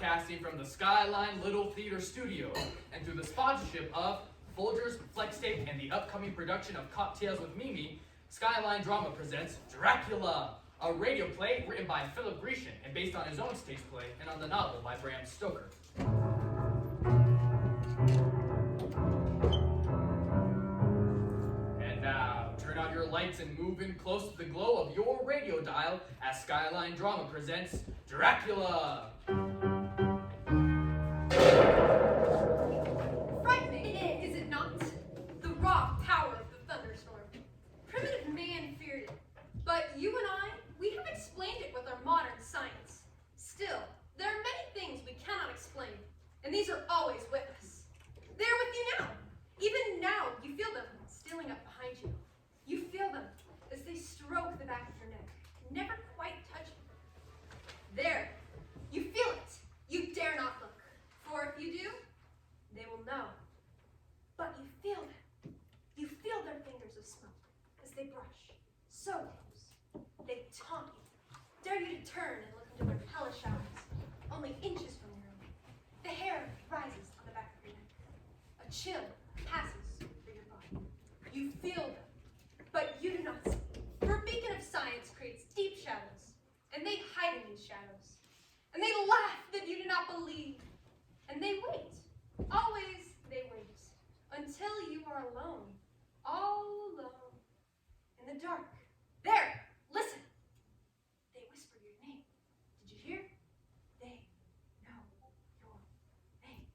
broadcasting from the Skyline Little Theater Studio, and through the sponsorship of Folgers, Flex Tape, and the upcoming production of Cocktails with Mimi, Skyline Drama presents Dracula, a radio play written by Philip Grecian and based on his own stage play and on the novel by Bram Stoker. And now, turn out your lights and move in close to the glow of your radio dial as Skyline Drama presents Dracula. Frightening, is it not? The raw power of the thunderstorm. Primitive man feared it, but you and I, we have explained it with our modern science. Still, there are many things we cannot explain, and these are always with us. They are with you now. Even now, you feel them stealing up behind you. You feel them as they stroke the back of your neck, never quite touching. There, you feel it. You dare not look, for if you do, they will know. But you feel them. You feel their fingers of smoke as they brush so close. They taunt you, dare you to turn and look into their hellish eyes, only inches from your own. The hair rises on the back of your neck. A chill passes through your body. You feel them, but you do not see. For a beacon of science creates deep shadows, and they hide in these shadows. And they laugh that you do not believe. And they wait. Always they wait. Until you are alone. All alone. In the dark. There! Listen! They whisper your name. Did you hear? They know your name.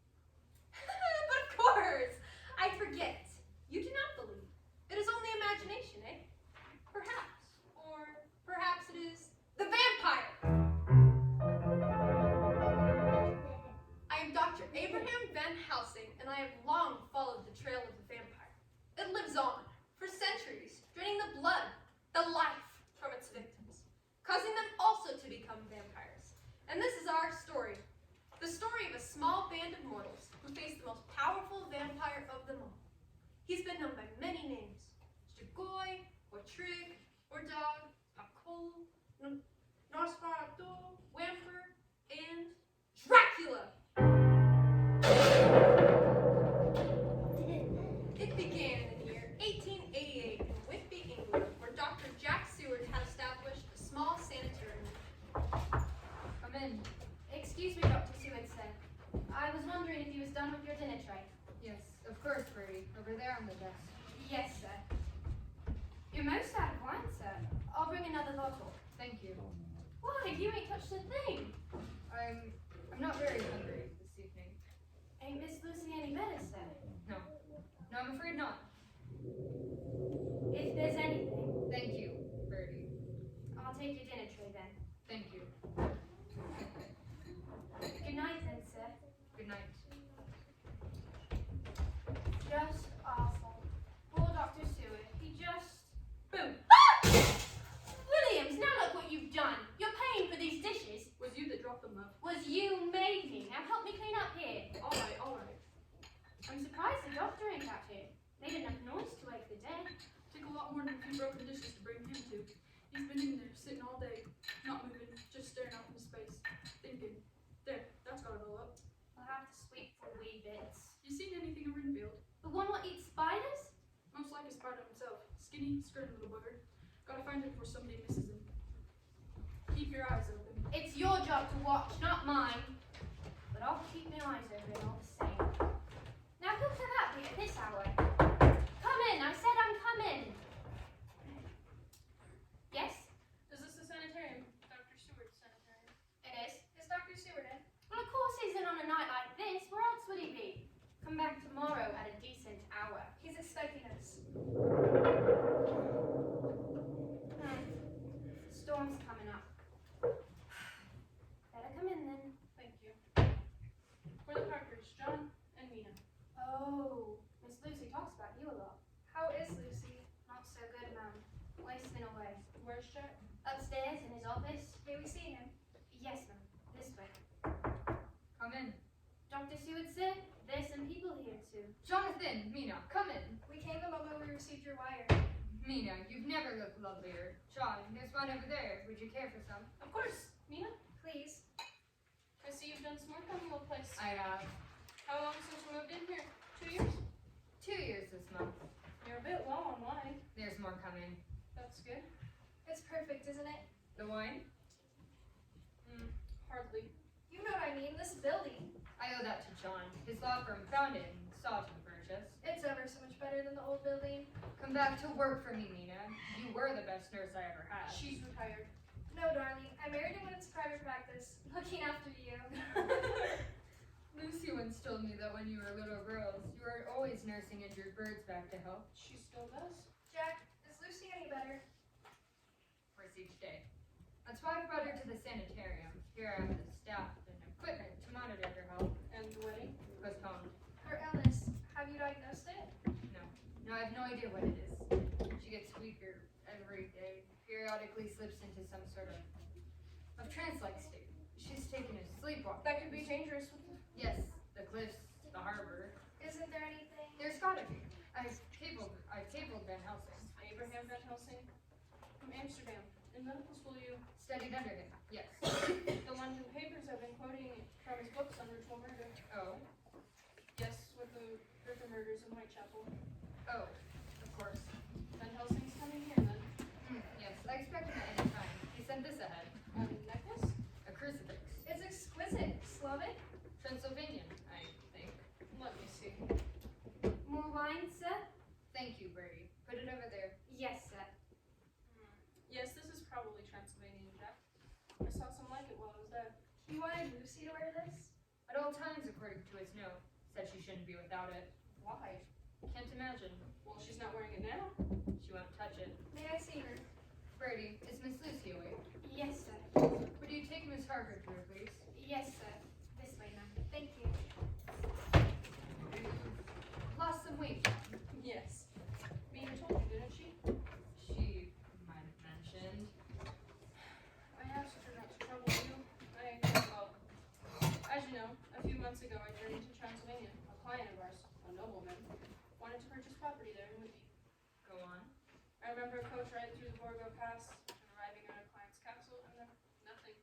But of course! I forget. You do not believe. It is only imagination, eh? Perhaps. Or perhaps it is the vampire! I am Dr. Abraham Van Helsing, and I have long followed the trail of the vampire. It lives on, for centuries, draining the blood, the life from its victims, causing them also to become vampires. And this is our story. The story of a small band of mortals who face the most powerful vampire of them all. He's been known by many names. Strigoi, or Trig, or Dog, Pakol, Nosferatu, Wamper, and Dracula! It began in the year 1888 in Whitby, England, where Dr. Jack Seward had established a small sanitarium. Come in. Excuse me, Dr. Seward, sir. I was wondering if you was done with your dinner tray. Yes, of course, Bertie. Over there on the desk. Yes, sir. You're most out of wine, sir. I'll bring another bottle. Thank you. Why? You ain't touched a thing. I'm not very hungry this evening. Ain't Miss Lucy any better, sir? No. No, I'm afraid not. If there's anything, Thank you, Bertie. I'll take your dinner tray then. Thank you. Good night then, sir. Good night. Just awful. Poor Dr. Seward. He just... Boom. Williams, now look what you've done. You're paying for these dishes. Was you that dropped them, though? Was you made me. Now help me clean up here. All right, all right. I'm surprised the doctor ain't out here. Made enough noise to wake the dead. Take a lot more than a few broken dishes to bring him to. He's been in there, sitting all day, not moving, just staring out into space, thinking. There, that's gotta go up. I'll have to sweep for wee bits. You seen anything in Rinfield? The one what eats spiders? Most like a spider himself. Skinny, skirted little bugger. Gotta find him before somebody misses him. Keep your eyes open. It's your job to watch, not mine. But I'll keep my eyes open all the same. Now who can that be at this hour? Come in, I said I'm coming. Yes? Is this the sanitarium? Dr. Seward's sanitarium. It is. Is Dr. Seward in? Well, of course he's in on a night like this. Where else would he be? Come back tomorrow at a decent hour. He's expecting us. The storm's coming up. Better come in then. Thank you. For the Parkers, John and Mina. Oh, Miss Lucy talks about you a lot. How is Lucy? Not so good, ma'am. Wasting away. Where's Jack? Upstairs in his office. May we see him? Yes, ma'am. This way. Come in. Dr. Seward, sir, there's some people here too. Jonathan, Mina, come in. We came the moment we received your wire. Mina, you've never looked lovelier. John, there's one over there. Would you care for some? Of course. Mina, Please. I see you've done some work perfect, isn't it? The wine? Hardly. You know what I mean, this building. I owe that to John. His law firm found it and saw to the purchase. It's ever so much better than the old building. Come back to work for me, Mina. You were the best nurse I ever had. She's retired. No, darling, I married him when it's private practice, looking after you. Lucy once told me that when you were little girls, you were always nursing injured birds back to health. She still does. Jack, is Lucy any better? Worse each day. That's why I brought her to the sanitarium. Here I have the staff and equipment to monitor her health. And the wedding? Postponed. Her illness, have you diagnosed it? No. No, I have no idea what it is. She gets weaker every day. Periodically slips into some sort of trance-like state. She's taken a sleepwalk. That could be dangerous. Yes, the cliffs, the harbor. Isn't there anything? There's gotta be. I've cabled Van Helsing. Abraham Van Helsing? From Amsterdam. In medical school you... Studied under him. Yes. The London papers have been quoting from his books on ritual murder. Oh. Yes, with the Ripper murders in Whitechapel. Oh. Of course. Van Helsing's coming here then. Yes, I expect him at any time. He sent this ahead. A necklace? A crucifix. It's exquisite. Slavic? Transylvanian, I think. Let me see. More wine, sir? Thank you, Bertie. Put it over there. Yes, sir. Yes, this is probably Transylvanian, Jack. I saw some like it while I was there. You wanted Lucy to wear this? At all times, according to his note, said she shouldn't be without it. Why? Can't imagine. Well, she's not wearing it now. She won't touch it. May I see her? Bertie, is Miss Lucy awake? Yes, sir. Would you take Miss Harker to her, please? Yes, sir. This way now. Thank you. Lost some weight, John. Yes. Mina told you, didn't she? She might have mentioned. I asked her not to trouble you. Well, as you know, a few months ago I journeyed to Transylvania. A client of ours, a nobleman, wanted to purchase property there in Whitby. Go on. I remember a coach riding through the Borgo Pass and arriving at a client's castle, and then nothing.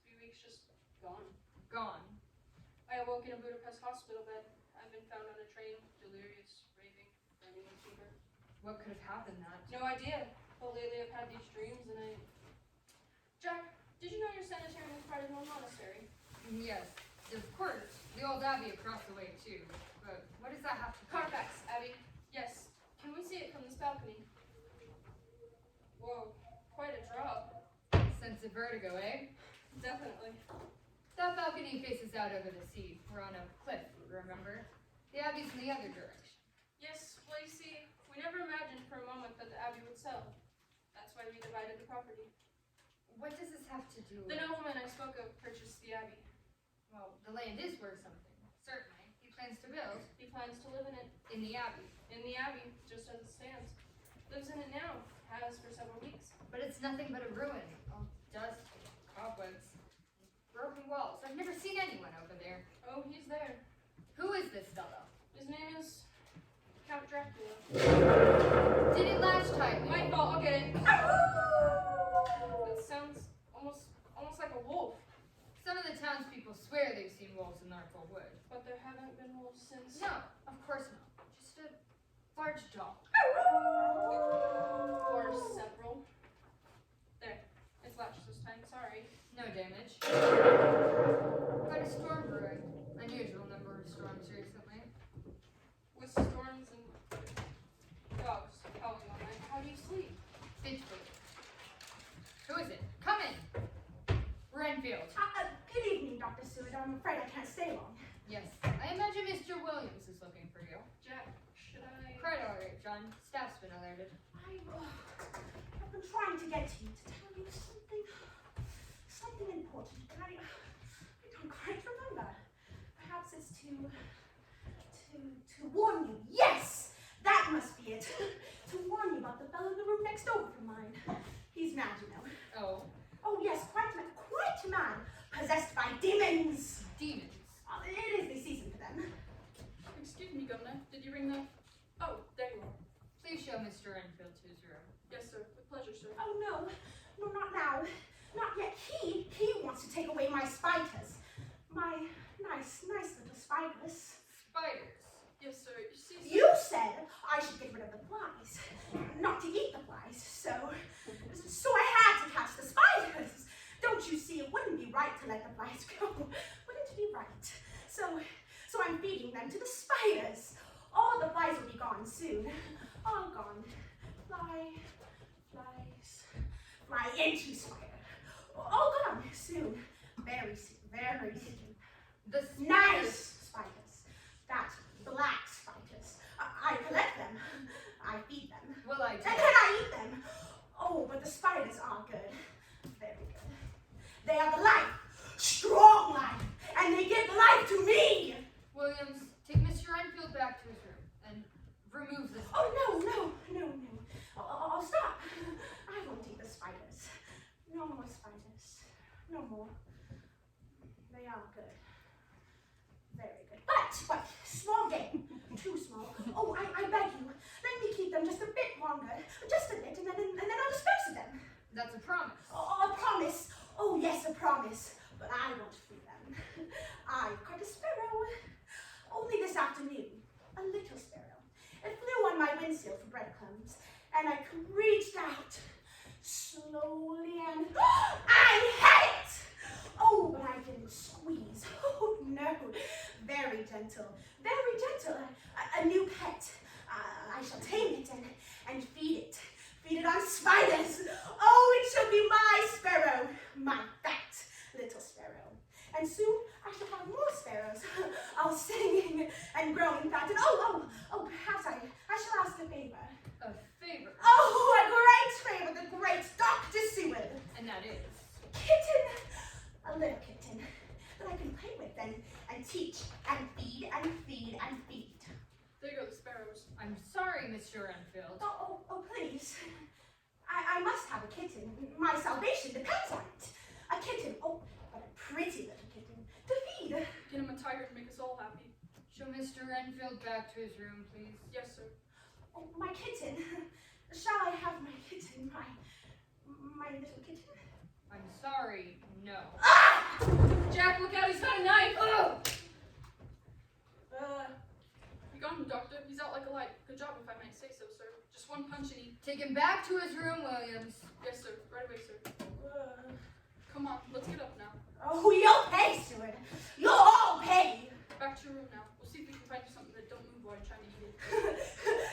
3 weeks just gone. Gone. I awoke in a Budapest hospital bed. I've been found on a train, delirious, raving, burning with fever. What could have happened that? No idea. But lately I've had these dreams, and I... Jack, did you know your sanitarium is part of an old monastery? Yes, of course. The old abbey across the way, too. But what does that have to do? Carfax, Abby. Yes. Can we see it from this balcony? Whoa, quite a drop. Sense of vertigo, eh? Definitely. That balcony faces out over the sea. We're on a cliff, remember? The abbey's in the other direction. Yes, well, you see, we never imagined for a moment that the abbey would sell. That's why we divided the property. What does this have to do with... The nobleman I spoke of purchased the abbey. Well, the land is worth something. Certainly. He plans to build. He plans to live in it. In the abbey. In the abbey, just as it stands. Lives in it now. Has for several weeks. But it's nothing but a ruin. All dust, cobwebs, broken walls. I've never seen anyone over there. Oh, he's there. Who is this fellow? His name is Count Dracula. Did it latch tightly? My fault, I'll get it. That sounds almost like a wolf. Some of the townspeople swear they've seen wolves in Narkle Wood. But there haven't been wolves since. No, of course not. Just a large dog. Or several. There. It's latched this time, sorry. No damage. Quite a storm brewing. Unusual number of storms recently. With storms and dogs howling all night. How do you sleep? Fitfully. Who is it? Come in. Renfield. Good evening, Dr. Seward. I'm afraid I can't stay long. Yes. I imagine Mr. Williams is looking for you. Jack, should I... Quite all right, John. Staff's been alerted. I've been trying to get to you to tell you something important, but I don't quite remember. Perhaps it's to warn you. Yes, that must be it. To warn you about the fellow in the room next door from mine. He's mad, you know. Oh. Oh yes, quite mad, possessed by demons. Demons. It is the season for them. Excuse me, Governor. Did you ring the... Oh, there you are. Please show Mr. Renfield to his room. Yes, sir. With pleasure, sir. Oh no, not now. Not yet. He wants to take away my spiders. My nice little spiders. Spiders. Yes, sir. You see, sir... You said I should get rid of the flies, not to eat the flies. So I had to it wouldn't be right to let the flies go. Wouldn't it be right? So I'm feeding them to the spiders. All the flies will be gone soon. All gone. Fly into spider. All gone soon. Very soon. Very soon. The Nice spiders. That black spiders. I collect them. I feed them. Well, I And do. then I eat them. Oh, but the spiders are good. Very good. They are the life. Strong life. And they give the life to me. Williams, take Mr. Enfield back to his room and remove this. Oh, no. I'll stop. I won't eat the spiders. No more spiders. No more. They are good. Very good. But, small game. Too small. Oh, I beg you. Let me keep them just a bit longer. Just a bit, and then I'll dispose of them. That's a promise. Oh, a promise. Oh, yes, a promise. But I won't free them. I caught a sparrow. Only this afternoon. A little sparrow. It flew on my windshield for breadcrumbs, and I reached out slowly and I had it! Oh, but I didn't squeeze. Oh, no. Very gentle. Very gentle. A new pet. I shall tame it and feed it. Feed it on spiders. Oh, it shall be my sparrow. My fat little sparrow. And soon I shall have more sparrows. All singing and growing fat. And oh, perhaps I shall ask a favor. A favor. Oh, a great favor, the great Dr. Seward. And that is. Kitten. A little kitten that I can play with and teach and feed and feed and feed. There go the sparrows. I'm sorry, Mr. Enfield. Oh, please. I must have a kitten. My salvation depends on it. A kitten. Oh, but a pretty little kitten to feed. Get him a tiger to make us all happy. Show Mr. Enfield back to his room, please. Yes, sir. Oh, my kitten. Shall I have my kitten? My little kitten? I'm sorry, no. Ah! Jack, look out, he's got a knife! Oh! You got him, Doctor. He's out like a light. Good job, if I might say so, sir. Just one punch and he... Take him back to his room, Williams. Yes, sir. Right away, sir. Come on, let's get up now. Oh, you'll pay, Seward. You'll all pay. Back to your room now. We'll see if we can find you something that don't move while you're trying to eat it.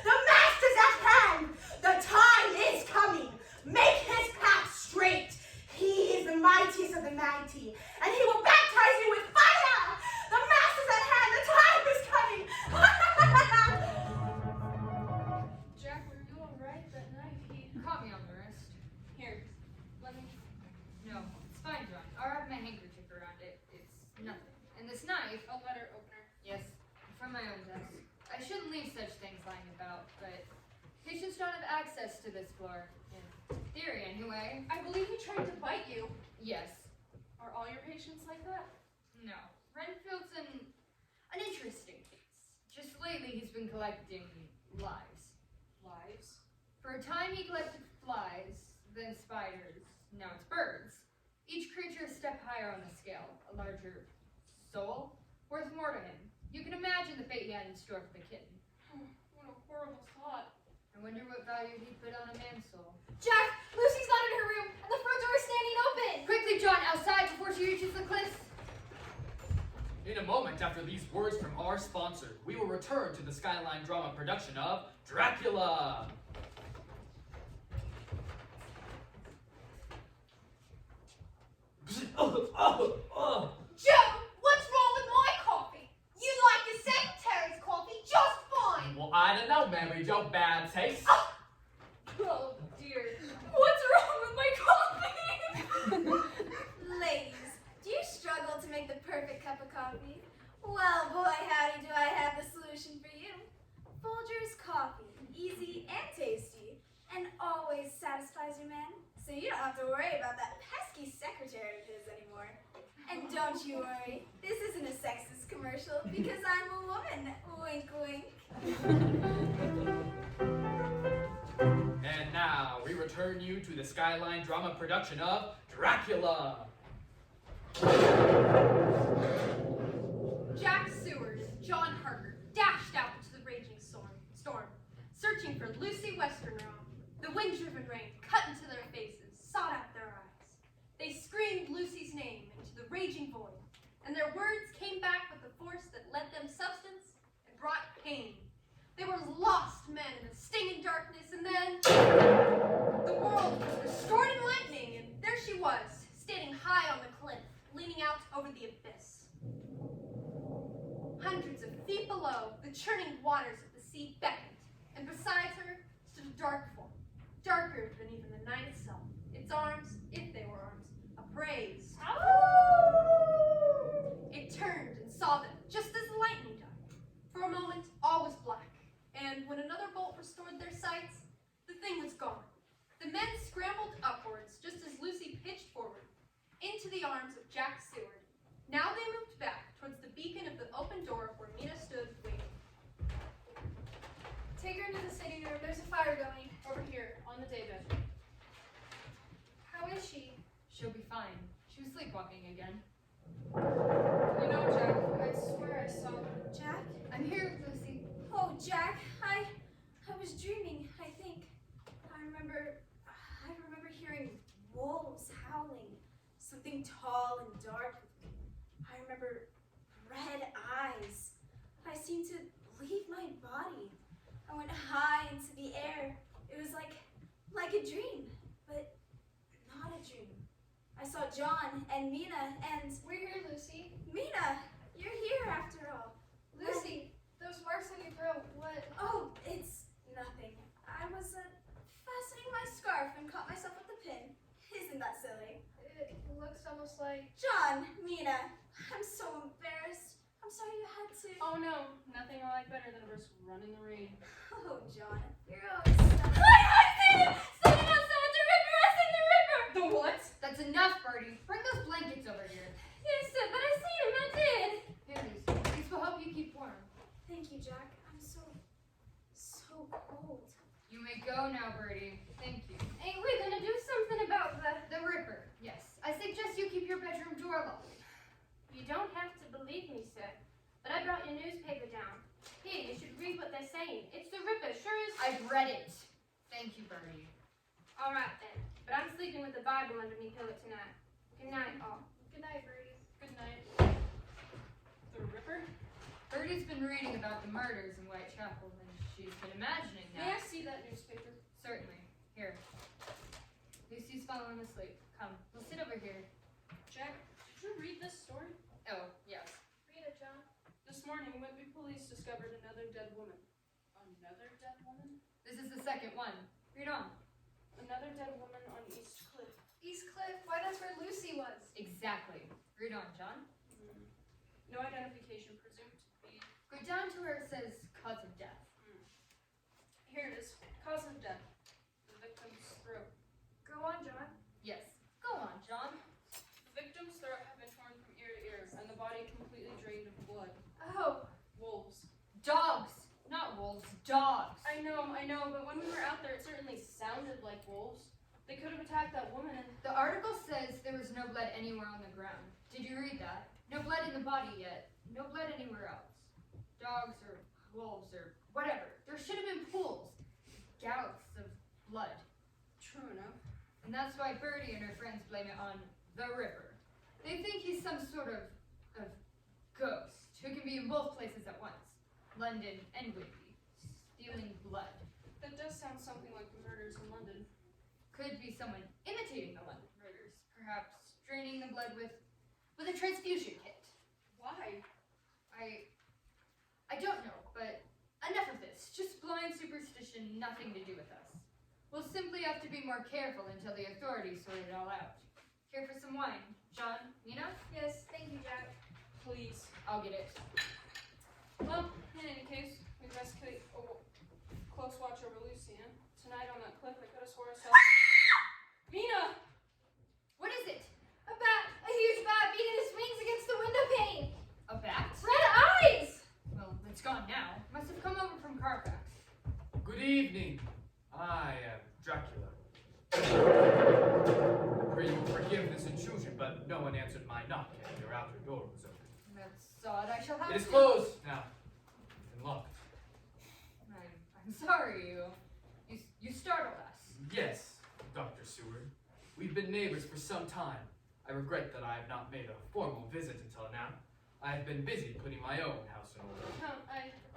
The master's at hand. The time is coming. Make his path straight. He is the mightiest of the mighty, and he will baptize you with fire. The master's at hand. The time is coming. Jack, were you alright that night? He... Caught me on the wrist. Here, let me... No, it's fine, John. I'll wrap my handkerchief around it. It's nothing. And this knife, A letter opener. yes, from my own desk. I shouldn't leave such things lying about, but patients don't have access to this floor. In theory, anyway. I believe he tried to bite you. Yes. Are all your patients like that? No. Renfield's an interesting case. Just lately he's been collecting lives. Lives? For a time he collected flies, then spiders, now it's birds. Each creature a step higher on the scale, a larger soul, worth more to him. You can imagine the fate he had in store for the kitten. What a horrible thought. I wonder what value he'd put on a man's soul. Jack, Lucy's not in her room, and the front door is standing open. Quickly, John, outside before she reaches the cliffs. In a moment after these words from our sponsor, we will return to the Skyline drama production of Dracula. Joe, what's wrong with my coffee? You like the secretary's coffee just fine. Well, I don't know, Mary Jo, bad taste. Oh dear. What's wrong with my coffee? Ladies, do you struggle to make the perfect cup of coffee? Well, boy, howdy do I have the solution for you. Folgers coffee, easy and tasty, and always satisfies your man, so you don't have to worry about that pesky secretary of his anymore. And don't you worry, this isn't a sexist commercial because I'm a woman. Wink, wink. And now we return you to the Skyline drama production of Dracula. Jack Seward and John Harker dashed out into the raging storm, searching for Lucy Westenra. The wind-driven rain cut into their faces, sought out their eyes. They screamed Lucy's name, over the abyss. Hundreds of feet below, the churning waters of the sea beckoned, and beside her stood a dark form, darker than even the night itself. Its arms, if they were arms, upraised. It turned and saw them, just as the lightning died. For a moment, all was black, and when another bolt restored their sights, the thing was gone. The men scrambled upwards, just as Lucy pitched forward, into the arms of Jack Seward. Now they moved back towards the beacon of the open door where Mina stood waiting. Take her into the sitting room. There's a fire going. Over here, on the daybed. How is she? She'll be fine. She was sleepwalking again. You know, Jack, I swear I saw her. Jack? I'm here, Lucy. Oh, Jack, I was dreaming, I think. I remember hearing wolves howling. Something tall and dark. I remember red eyes. I seemed to leave my body. I went high into the air. It was like a dream, but not a dream. I saw John and Mina and... We're here, Lucy. Mina, you're here after all. Lucy, those marks on your throat, what? Oh, it's nothing. I was fastening my scarf and caught myself with the pin. Isn't that silly? It looks almost like... John, Mina, I'm so embarrassed. I'm sorry you had to... Oh no, nothing I like better than a brisk run in the rain. Oh, John, you're always stuck. I've seen him! Someone outside the river! I've seen the river! The what? That's enough, Birdie. Bring those blankets over here. Yes, sir, but I seen him, I did. Here, Lucy. These will help you keep warm. Thank you, Jack. I'm so cold. You may go now, Birdie. Thank you. Ain't we gonna do something about The Ripper. Yes. I suggest you keep your bedroom door locked. You don't have to believe me, sir, but I brought your newspaper down. Here, you should read what they're saying. It's the Ripper, sure as... I've read it. Thank you, Birdie. All right, then. But I'm sleeping with the Bible under me pillow tonight. Good night, all. Good night, Birdie. Good night. The Ripper? Birdie's been reading about the murders in Whitechapel, and she's been imagining May I that. see that newspaper? Certainly. Here. Lucy's fallen asleep. Come, we'll sit over here. Jack, did you read this story? Oh, yes. Read it, John. This morning, Whitby police discovered another dead woman. Another dead woman? This is the second one. Read on. Another dead woman on East Cliff. East Cliff, why that's where Lucy was. Exactly. Read on, John. No identification presumed to be... Go down to where it says cause of death. Here it is. Cause of death. The victim's throat. Go on, John. Yes. Go on, John. The victim's throat had been torn from ear to ear, and the body completely drained of blood. Oh, Wolves. Dogs. Not wolves. Dogs. I know, but when we were out there, it certainly sounded like wolves. They could have attacked that woman and... The article says there was no blood anywhere on the ground. Did you read that? No blood in the body yet. No blood anywhere else. Dogs or wolves or whatever. There should have been pools. Gouts of blood. True enough. And that's why Birdie and her friends blame it on the Ripper. They think he's some sort of ghost who can be in both places at once. London and Whitby. Stealing blood. That does sound something like the murders in London. Could be someone imitating the London murders. Perhaps draining the blood with a transfusion kit. Why? I don't know, but enough of this. Just blind superstition, nothing to do with us. We'll simply have to be more careful until the authorities sort it all out. Care for some wine? John? Nina? yes, thank you, Jack. Please. I'll get it. Well, in any case, we best keep a close watch over Lucy, eh? Tonight on that cliff, I could have swore I saw... Mina! What is it? A bat! A huge bat beating his wings against the window pane! A bat? Red eyes! Well, it's gone now. Must have come over from Carfax. Good evening. I am Dracula. I pray you will forgive this intrusion, but no one answered my knock and your outer door was open. That's odd. I shall have It is to... closed now and locked. I'm sorry, you startled us. Yes, Dr. Seward. We've been neighbors for some time. I regret that I have not made a formal visit until now. I have been busy putting my own house in order. Count,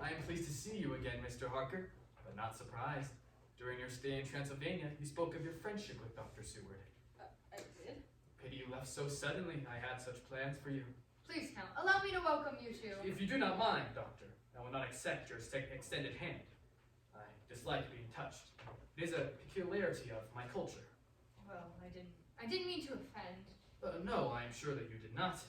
I am pleased to see you again, Mr. Harker, but not surprised. During your stay in Transylvania, you spoke of your friendship with Dr. Seward. I did? Pity you left so suddenly. I had such plans for you. Please, Count, allow me to welcome you to... If you do not mind, Doctor, I will not accept your extended hand. I dislike being touched. It is a peculiarity of my culture. Well, I didn't mean to offend. No, I am sure that you did not.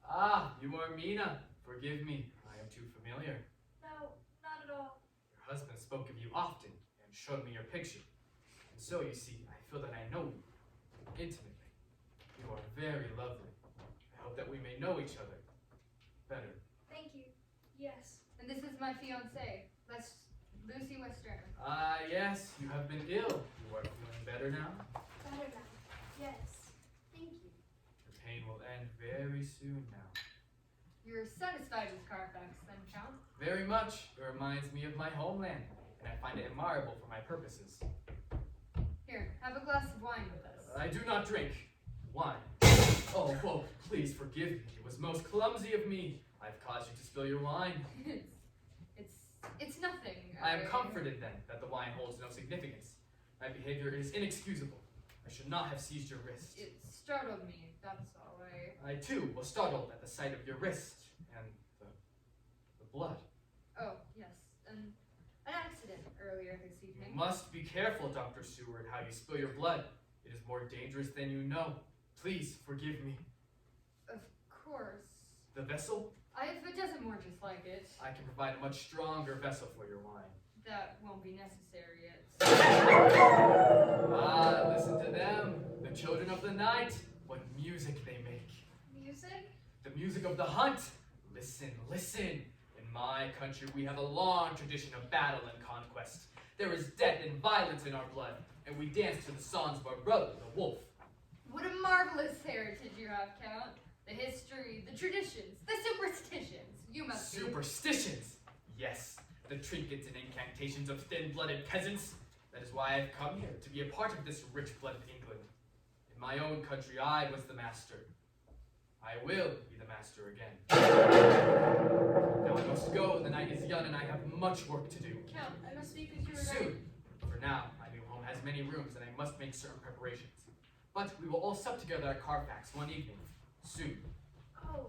Ah, you are Mina. Forgive me, I am too familiar. No, not at all. Your husband spoke of you often and showed me your picture. And so, you see, I feel that I know you intimately. You are very lovely. I hope that we may know each other better. Thank you. Yes. And this is my fiancée, Lucy Westerner. Ah, yes, you have been ill. You are feeling better now? Better now. Yes. Thank you. Your pain will end very soon now. You're satisfied with Carfax, then, Count? Very much. It reminds me of my homeland, and I find it admirable for my purposes. Here, have a glass of wine with us. I do not drink wine. Oh, whoa, please forgive me. It was most clumsy of me. I've caused you to spill your wine. It's nothing. I am comforted then that the wine holds no significance. My behavior is inexcusable. I should not have seized your wrist. It startled me, that's all. I too was startled at the sight of your wrist and the blood. Oh, yes, an accident earlier this evening. You must be careful, Dr. Seward, how you spill your blood. It is more dangerous than you know. Please forgive me. Of course. The vessel? I have a dozen more just like it. I can provide a much stronger vessel for your wine. That won't be necessary. Ah, listen to them. The children of the night. What music they make. Music? The music of the hunt. Listen, listen. In my country, we have a long tradition of battle and conquest. There is death and violence in our blood, and we dance to the songs of our brother, the wolf. What a marvelous heritage you have, Count. The history, the traditions, the superstitions. You must be... Superstitions? Yes. The trinkets and incantations of thin-blooded peasants. That is why I've come here, to be a part of this rich-blooded England. In my own country, I was the master. I will be the master again. Now I must go. The night is young, and I have much work to do. Count, I must speak with you Soon. For now, my new home has many rooms, and I must make certain preparations. But we will all sup together at Carfax one evening. Soon. Oh,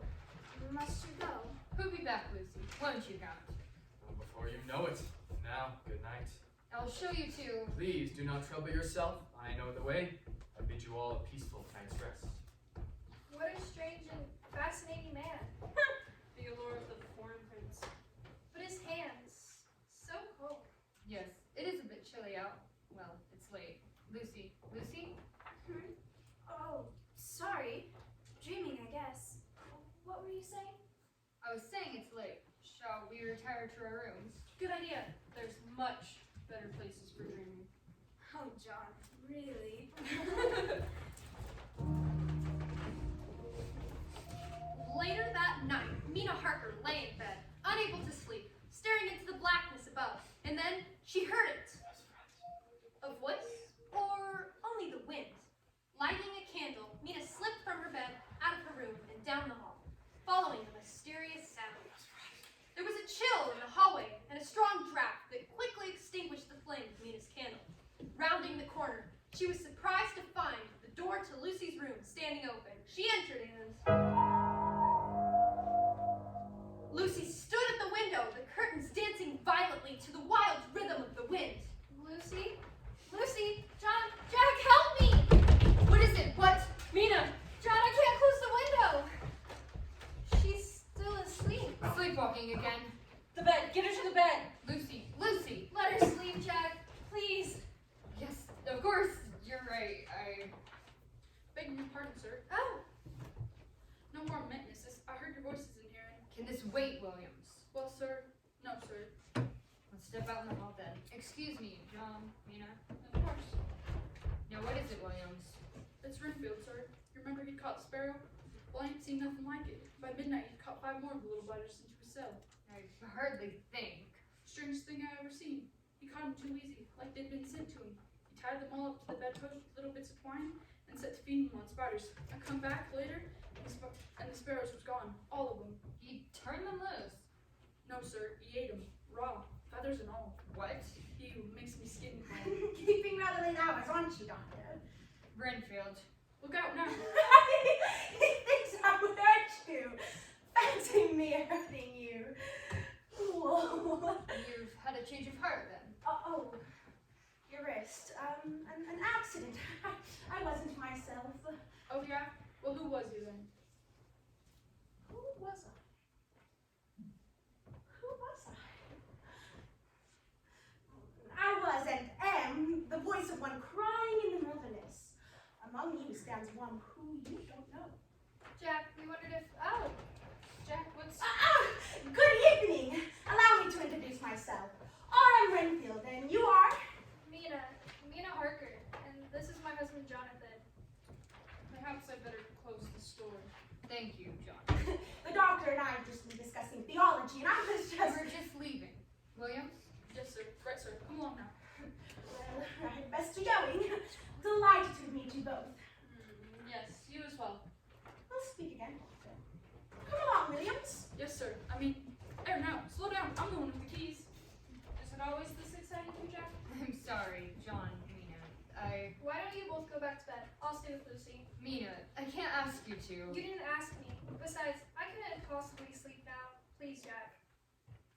must you go? Who'll be back, Lucy? Won't you, Count? Before you know it. Now, good night. I'll show you to... Please do not trouble yourself. I know the way. I bid you all a peaceful night's rest. What a strange and fascinating man. The allure of the foreign prince. But his hands, so cold. Yes, it is a bit chilly out. Well, it's late. Lucy? Oh, sorry. Dreaming, I guess. What were you saying? I was saying it's late. Shall we retire to our rooms? Good idea. There's much better places for dreaming. Oh, John, really? Later that night, Mina Harker lay in bed, unable to sleep, staring into the blackness above, and then she heard it. A voice? Or only the wind? Lighting a candle, Mina slipped from her bed, out of her room, and down the hall, following the mysterious sound. There was a chill in the hallway, and a strong draft that quickly extinguished the flame of Mina's candle. Rounding the corner, she was surprised to find the door to Lucy's room standing open. She entered and... Lucy stood at the window, the curtains dancing violently to the wild rhythm of the wind. Lucy? Lucy? John? Jack, help me! What is it? What? Mina! John, I can't close the window! She's still asleep. Sleepwalking again. The bed! Get her to the bed! Lucy! Let her sleep, Jack. Please. Yes, of course. You're right. Begging your pardon, sir. Oh, No more witnesses. I heard your voices in here. Can this wait, Williams? Well, sir. No, sir. Let's step out in the hall then. Excuse me, John, Mina. Of course. Now, what is it, Williams? It's Renfield, sir. You remember he caught Sparrow? Well, I ain't seen nothing like it. By midnight, he caught 5 more of the little biters into his cell. I hardly think. Strangest thing I ever seen. He caught 'em too easy, like they'd been sent to him. He tied them all up to the bedpost with little bits of twine and set to feeding them on spiders. I come back later, and the sparrows was gone. All of them. He turned them loose. No, sir. He ate them. Raw. Feathers and all. What? He makes me skin crawl. Keeping rather late hours, aren't you, Doctor? Renfield. Look out now. understands one who you don't know. Jack, we wondered if. Oh, Jack, what's... Good evening. Allow me to introduce myself. R.M. Renfield, and you are? Mina Harker, and this is my husband Jonathan. Perhaps I'd better close the store. Thank you, John. The doctor and I have just been discussing theology, and I was just... We're just leaving. Williams? Yes, sir. Right, sir. Come along now. Well, right, best to going. Delighted to meet you both. Yes, you as well. We'll speak again, doctor. Come along, Williams. Yes, sir. I mean, there now. Slow down. I'm going with the keys. Is it always this exciting for Jack? I'm sorry, John, Mina. Why don't you both go back to bed? I'll stay with Lucy. Mina, I can't ask you to. You didn't ask me. Besides, I couldn't possibly sleep now. Please, Jack.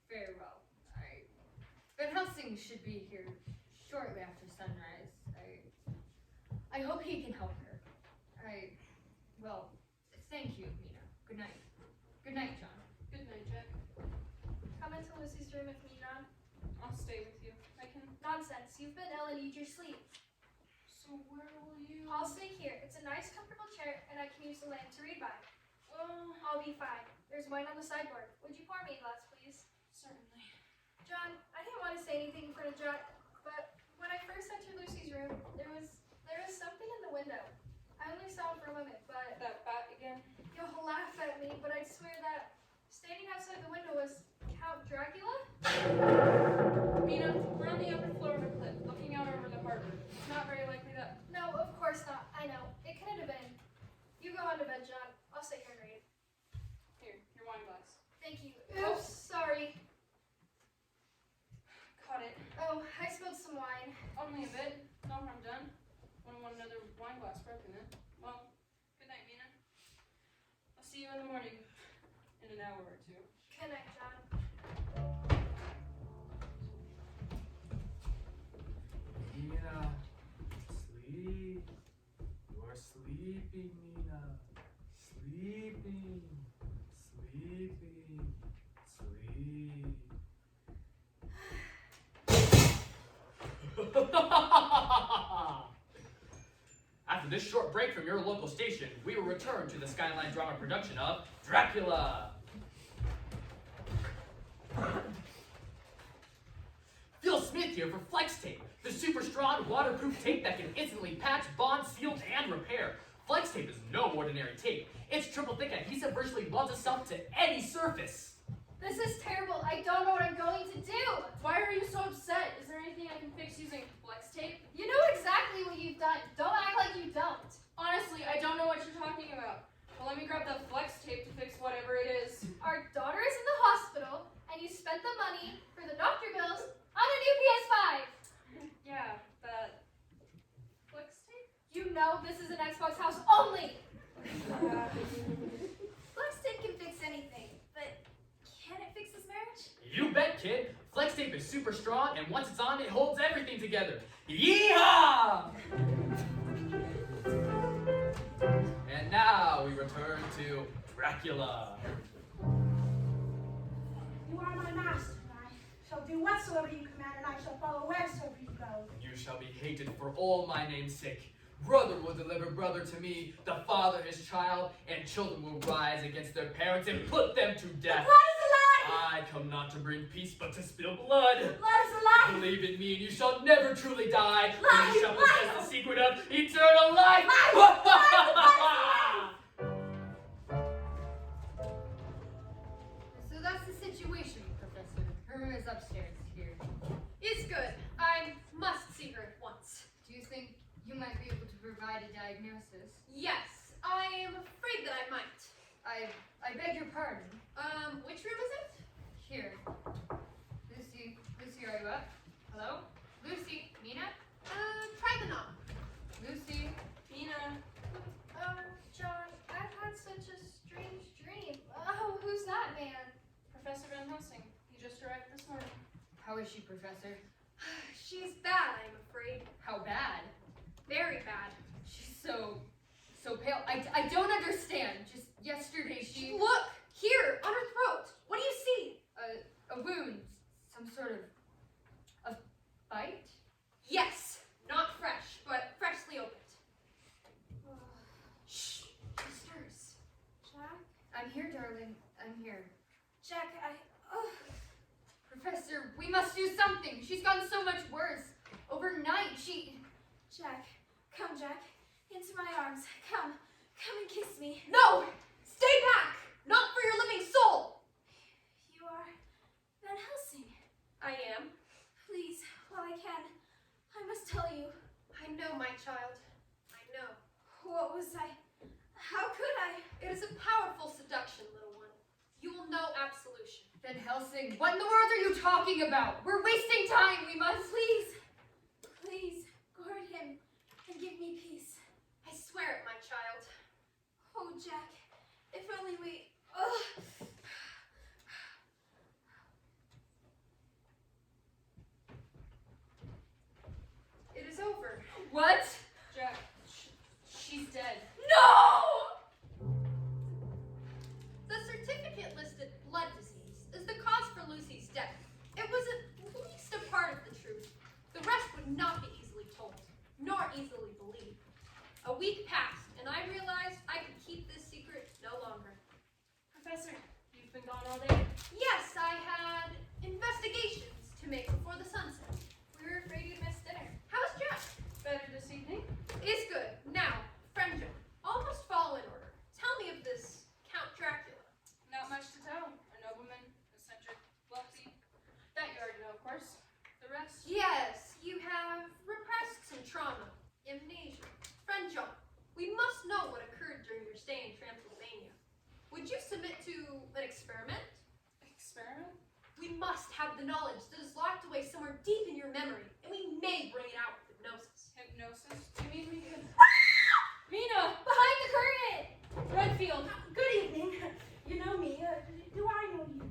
Very well. Van Helsing should be here shortly after sunrise. I hope he can help her. Well, thank you, Mina. Good night. Good night, John. Good night, Jack. Come into Lucy's room with me, John. I'll stay with you. I can... Nonsense. You've been ill and need your sleep. So where will you... I'll stay here. It's a nice, comfortable chair, and I can use the lamp to read by. Well, I'll be fine. There's wine on the sideboard. Would you pour me a glass, please? certainly. John, I didn't want to say anything in front of Jack, but when I first entered Lucy's room, there was something in the window. I only saw it for a moment, but That bat again? you'll laugh at me, but I'd swear that standing outside the window was Count Dracula? Mina, we're on the upper floor of a cliff, looking out over the harbor. It's not very likely that... No, of course not. I know. It couldn't have been. You go on to bed, John. I'll sit here and read. Here, your wine glass. Thank you. Oops, sorry. Caught it. Oh, I spilled some wine. Only a bit. No harm done. Wouldn't want another wine glass broken then. Well, good night, Mina. I'll see you in the morning. In an hour or two. Good night, John. Mina, sleep. You are sleeping, Mina. Sleeping. Sleeping. Sleep. After this short break from your local station, we will return to the Skyline drama production of Dracula. Phil Smith here for Flex Tape, the super strong waterproof tape that can instantly patch, bond, seal, and repair. Flex Tape is no ordinary tape. Its triple thick adhesive virtually welds itself to any surface. This is terrible. I don't know what I'm going to do. Why are you so upset? Is there anything I can fix using flex tape? You know exactly what you've done. Don't act like you don't. Honestly, I don't know what you're talking about. Well, let me grab the flex tape to fix whatever it is. Our daughter is in the hospital, and you spent the money for the doctor bills on a new PS5. Yeah, that flex tape? You know this is an Xbox house only. Flex tape can fix anything, but can it fix this marriage? You bet, kid. Flex Tape is super strong, and once it's on, it holds everything together. Yeehaw! And now we return to Dracula. You are my master, and I shall do whatsoever you command, and I shall follow wheresoever you go. You shall be hated for all my name's sake. Brother will deliver brother to me, the father his child, and children will rise against their parents and put them to death. Blood is alive! I come not to bring peace, but to spill blood. Blood is alive! Believe in me, and you shall never truly die, and Lie, you shall lie. possess the secret of eternal life. So that's the situation, Professor. Her room is upstairs here. It's good. I must see her at once. Do you think you might be able to provide a diagnosis? Yes, I am afraid that I might. I beg your pardon. Which room is it? Here. Lucy, are you up? Hello? Lucy, Mina? Try the knob. Lucy? Mina, John, I've had such a strange dream. Oh, who's that man? Professor Van Helsing. He just arrived this morning. How is she, Professor? She's bad, I'm afraid. How bad? Very bad. She's so pale. I don't understand. Just yesterday she... Look! Here, on her throat. What do you see? A wound. Some sort of bite? Yes. Not fresh, but freshly opened. I'm here. Jack, Professor, we must do something. She's gotten so much worse. Overnight, Jack, come, Jack, into my arms. Come and kiss me. No! Stay back! Not for your living soul! You are Van Helsing. I am. Please, while I can, I must tell you. I know, my child. I know. What was I? How could I? It is a powerful seduction, little one. You will know absolution. Van Helsing, what in the world are you talking about? We're wasting time. We must. Please, guard him and give me peace. I swear it, my child. Oh, Jack, if only we. Ugh. It is over. What? Jack, she's dead. No! The certificate listed blood disease as the cause for Lucy's death. It was at least a part of the truth. The rest would not be easily told, nor easily believed. A week passed, and I realized I could keep this secret no longer. Professor, you've been gone all day. Yes, I had investigations to make before the sunset. We were afraid you missed dinner. How's Jack? Better this evening? Is good. Now, friend Joe, all must follow in order. Tell me of this Count Dracula. Not much to tell. A nobleman, eccentric, wealthy. That you already know, of course. The rest? Yes, you have repressed some trauma, amnesia. Friend John, we must know what occurred during your stay in Transylvania. Would you submit to an experiment? Experiment? We must have the knowledge that is locked away somewhere deep in your memory, and we may bring it out with hypnosis. Hypnosis? Do you mean we could... Mina! Behind the curtain! Redfield! Good evening. You know me. Do I know you?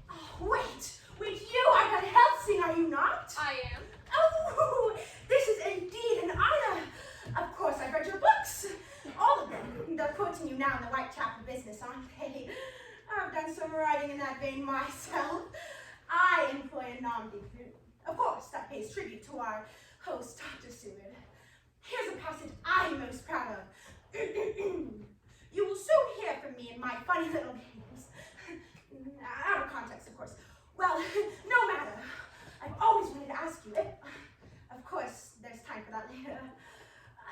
Oh, wait, you are Van Helsing, are you not? I am. Oh, this is indeed an honor. Of course, I've read your books. All of them. They're quoting you now in the Whitechapel business, aren't they? I've done some writing in that vein myself. I employ a nom de plume. Of course, that pays tribute to our host, Dr. Seward. Here's a passage I'm most proud of. You will soon hear from me in my funny little games. Out of context, of course. Well, no matter. I've always wanted to ask you if, of course, there's time for that later.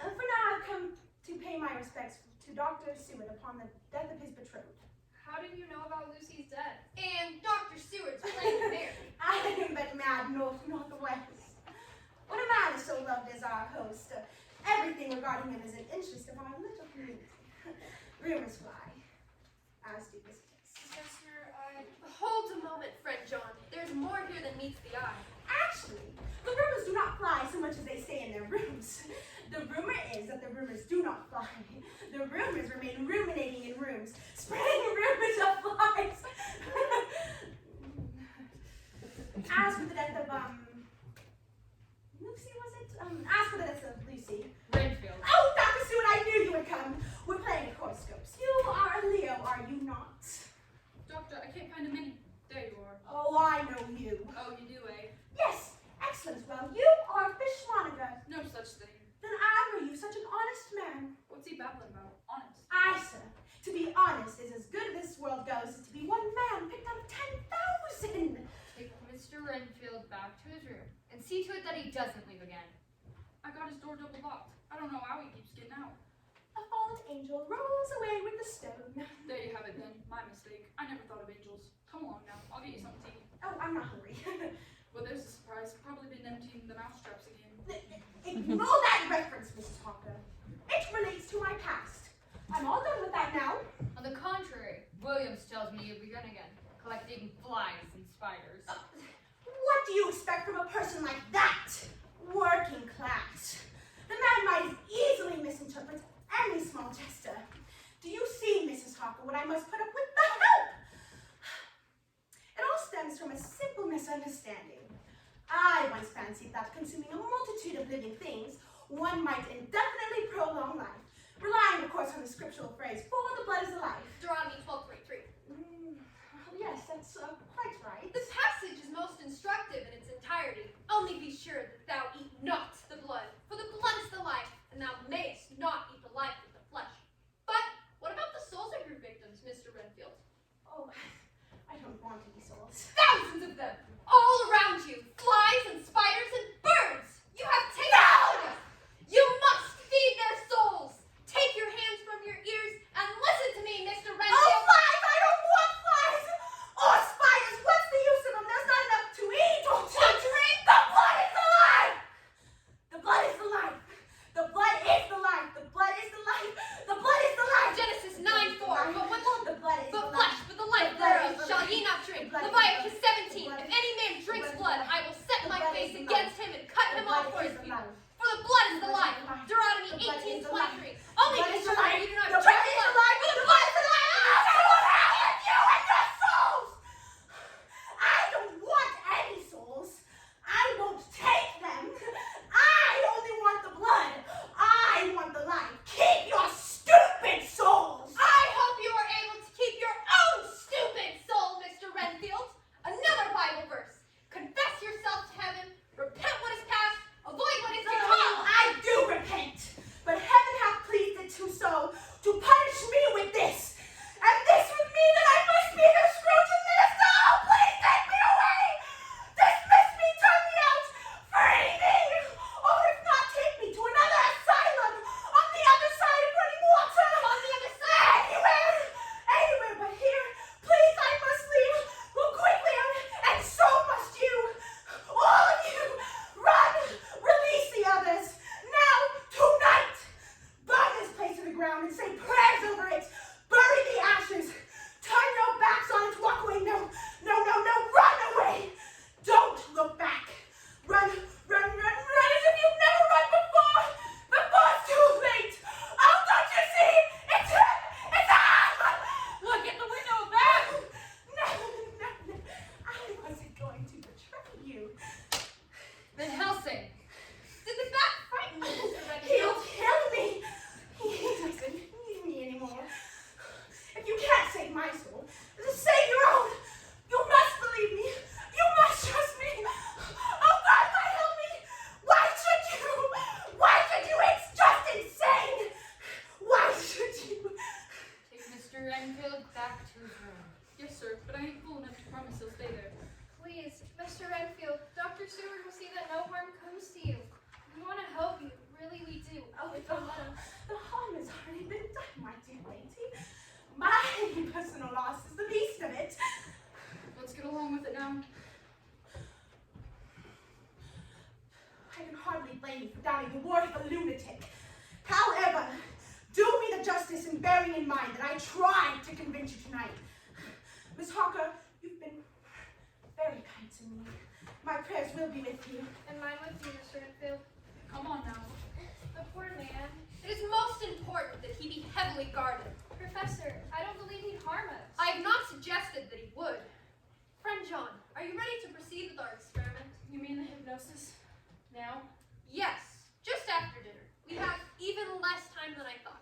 For now, I've come to pay my respects to Dr. Seward upon the death of his betrothed. How did you know about Lucy's death? And Dr. Seward's plan to marry. I am but mad northwest. When a man is so loved as our host, everything regarding him is an interest of our little community. Rumors fly, as do visitors. Professor, Hold a moment, friend John. There's more here than meets the eye. Actually, the rumors do not fly so much as they stay in their rooms. The rumor is that the rumors do not fly. The rumors remain ruminating in rooms, spreading rumors of flies. As for the death of, Lucy, was it? As for the death of Lucy. Redfield. Oh, Dr. Seward, I knew you would come. We're playing horoscopes. You are a Leo, are you not? Doctor, I can't find a mini. There you are. Oh, I know you. Oh, you do, eh? Yes, excellent. Well, you are Fishmonger. No such thing. Then I were you such an honest man. What's he babbling about? Honest. I, sir, to be honest is as good as this world goes as to be one man picked out of 10,000. Take Mr. Renfield back to his room and see to it that he doesn't leave again. I got his door double locked. I don't know how he keeps getting out. A fallen angel rolls away with the stone. There you have it then. My mistake. I never thought of angels. Come along now. I'll get you something to eat. Oh, I'm not hungry. Well, there's a surprise. Probably been emptying the mousetraps again. Ignore that reference, Mrs. Hawker. It relates to my past. I'm all done with that now. On the contrary, Williams tells me you've begun again, collecting flies and spiders. What do you expect from a person like that? Working class. The man might easily misinterpret any small gesture. Do you see, Mrs. Hawker, what I must put up with the help? It all stems from a simple misunderstanding. I once fancied that consuming a multitude of living things, one might indefinitely prolong life, relying, of course, on the scriptural phrase, for the blood is alive. Deuteronomy 12:23. Yes, that's quite right. The passage is most instructive in its entirety. Only be sure that thou eat not the blood, for the blood is the life, and thou mayest not eat the life with the flesh. But what about the souls of your victims, Mr. Renfield? Oh, want any souls. Thousands of them, all around you, flies and spiders and birds. You have taken No! notice. You must feed their souls. Take your hands from your ears and listen to me, Mr. Oh, Renfield. flies! I don't want flies! Or spiders! What's the use of them? There's not enough to eat or to drink! The blood is the life! The blood is the life! The blood is the life! The blood is the life! The blood is the life! Genesis 9:4. But when The blood is the the flesh, life! but the life The blood thereof is the shall life. ye not drink. The blood is Leviticus the life. 17. The blood If is any man the drinks life. blood, I will set The my blood face is the against life. him and cut The him blood off for is his the people. life. For the blood is the The blood life. is the life. Deuteronomy The blood is the 18:23. life. Only The blood be is sure the life. you do not The drink blood is blood. the life. For the The blood blood is the life. I will have with you and your souls! I don't want any souls. I won't take them. I only want the blood. I want the life. Keep your stupid souls! I hope you are able to keep your own stupid soul, Mr. Renfield. Another Bible verse. Confess yourself to heaven, repent what is past, avoid what is to No, come. I do repent, but heaven hath pleased it to so, to punish me with this, and this with me that I must be their Scrooge and minister. Oh, please take me away! Dismiss me, turn me out, free me, or if not, take me to another asylum on the other side of running water. On the other side. Anywhere but here. Please, I must leave. Go quickly, and so must you. All of you, run, release the others. Now, tonight, burn this place to the ground and say prayers over it. Bury the ashes. Turn your backs on it. Walk away. No, no, no, no. Run away. Don't look back. Run, run, run, run as if you've never run before. Before it's too late. Oh, don't you see? It's him. It's him. Look at the window back. No, no, no. I wasn't going to betray you. Van Helsing. Did the bat frighten you, Mr. He'll Renfield? kill me. He doesn't need me anymore. If you can't save my soul, just save your own. You must believe me. You must trust me. Oh God, why help me? Why should you? Why should you? It's just insane. Why should you? Take Mr. Renfield back to his room. Yes, sir, but I ain't fool enough to promise he'll stay there. Please, Mr. Renfield, Dr. Seward will see that no harm comes to you. We want to help you. Really, we do. Oh, If you'll let us. the harm has already been done, my dear lady. My personal loss is the least of it. Let's get along with it now. I can hardly blame you for doubting the word of a lunatic. However, do me the justice in bearing in mind that I tried to convince you tonight. Miss Hawker, you've been very kind to me. My prayers will be with you. And mine with you, Mr. Renfield. Come on now. The poor man. It is most important that he be heavily guarded. Professor, I don't believe he'd harm us. I have not suggested that he would. Friend John, are you ready to proceed with our experiment? You mean the hypnosis? Now? Yes, just after dinner. We have even less time than I thought.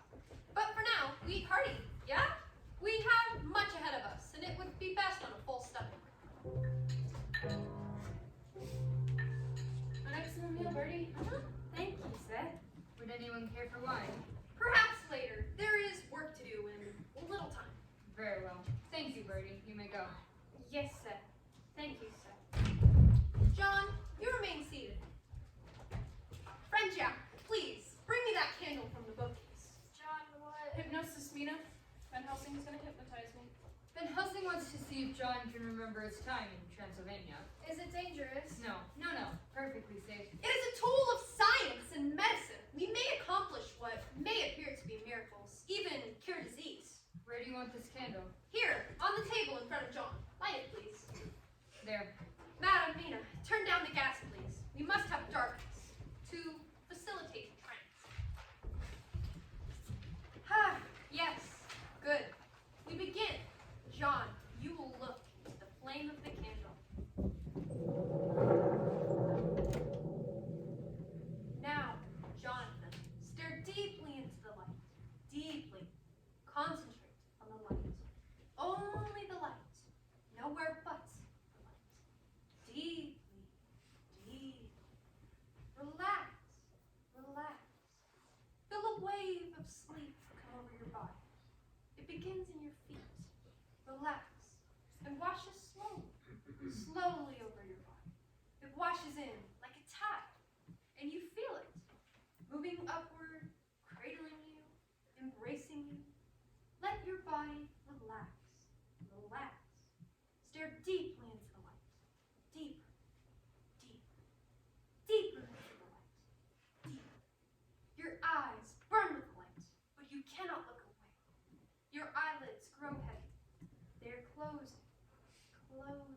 But for now, we party, yeah? We have much ahead of us, and it would be best on a full stomach. An excellent meal, Bertie. Thank you, Seth. Would anyone care for wine? Perhaps later. There is work to do and little time. Very well. Thank you, Bertie. You may go. Yes, Seth. Thank you, Seth. John, you remain seated. Friend Jack, please, bring me that candle from the bookcase. John, what? Hypnosis, Mina. Van Helsing is gonna hypnotize me. Van Helsing wants to see if John can remember his time in Transylvania. Is it dangerous? No. Perfectly safe. It is a tool of science and medicine. We may accomplish what may appear to be miracles, even cure disease. Where do you want this candle? Here, on the table in front of John. Light it, please. There. Madam Mina, turn down the gas, please. We must have darkness to facilitate the trance. Ah, yes. Good. We begin. John, you will look into the flame of the candle. Now, Jonathan, stare deeply into the light. Deeply. Concentrate on the light. Only the light. Nowhere but the light. Deeply, deeply. Relax, relax. Feel a wave of sleep come over your body. It begins in your feet. Relax washes in like a tide, and you feel it, moving upward, cradling you, embracing you. Let your body relax, relax. Stare deeply into the light, deeper, deeper, deeper into the light, deeper. Your eyes burn with light, but you cannot look away. Your eyelids grow heavy. They're closing, closing.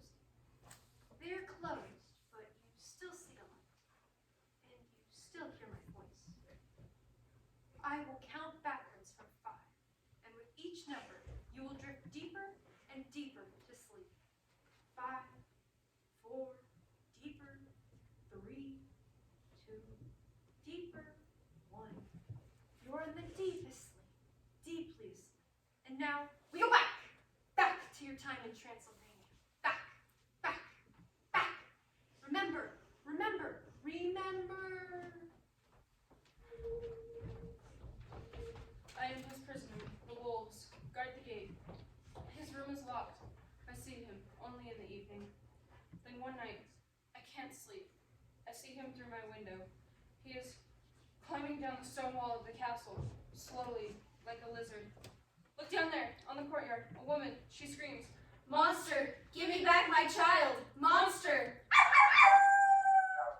They're closed, but you still see the light, and you still hear my voice. I will count backwards from 5, and with each number, you will drift deeper and deeper to sleep. 5, 4, deeper, 3, 2, deeper, 1. You're in the deepest sleep, deeply asleep. And now we go back to your time in Transylvania. Back. Remember. I am his prisoner. The wolves guard the gate. His room is locked. I see him only in the evening. Then one night, I can't sleep. I see him through my window. He is climbing down the stone wall of the castle, slowly, like a lizard. Look down there, on the courtyard. A woman. She screams, "Monster! Give me back my child! Monster!"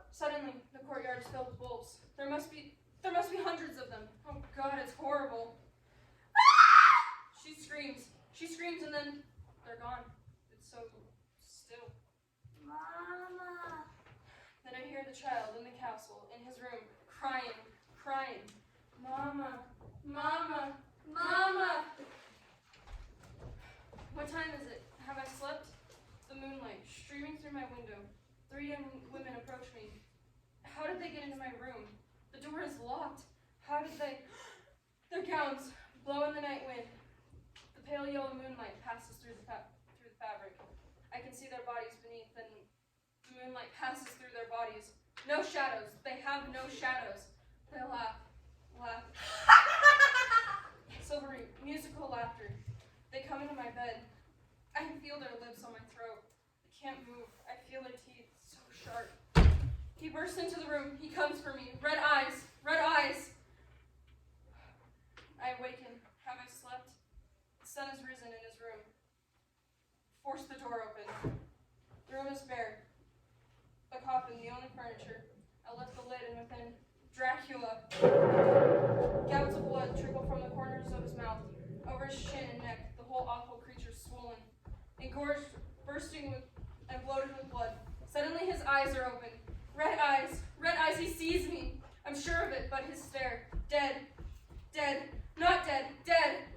Suddenly, the courtyard is filled with wolves. There must be hundreds of them. Oh God, it's horrible. She screams, and then they're gone. It's so still. Mama. Then I hear the child in the castle, in his room, crying. Mama, Mama, Mama. What time is it? Have I slept? The moonlight streaming through my window. 3 young women approach me. How did they get into my room? The door is locked. How did they? Their gowns blow in the night wind. The pale yellow moonlight passes through the fabric. I can see their bodies beneath, and the moonlight passes through their bodies. No shadows. They have no shadows. They laugh. Silvery, musical laughter. They come into my bed. I can feel their lips on my throat. I can't move. I feel their teeth so sharp. He bursts into the room. He comes for me. Red eyes. I awaken. Have I slept? The sun has risen in his room. Force the door open. The room is bare. The coffin, the only furniture. I lift the lid, and within, Dracula. Gouts of blood trickle from the corners of his mouth, over his chin and neck. The whole awful creature swollen, engorged, bursting with and bloated with blood. Suddenly his eyes are open. Red eyes, he sees me. I'm sure of it, but his stare. Dead, not dead,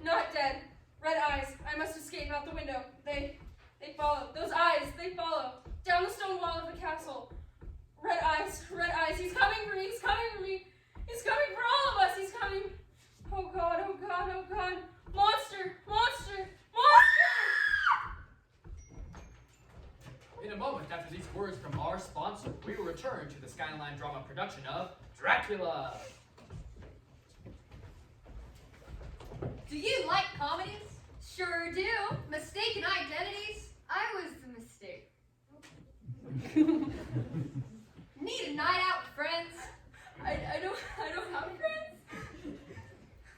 not dead. Red eyes, I must escape out the window. They follow. Those eyes, they follow. Down the stone wall of the castle. Red eyes, he's coming for me. He's coming for all of us, he's coming. Oh God. Monster. In a moment after these words from our sponsor, we will return to the Skyline drama production of Dracula. Do you like comedies? Sure do. Mistaken identities? I was the mistake. Need a night out with friends? I don't have friends.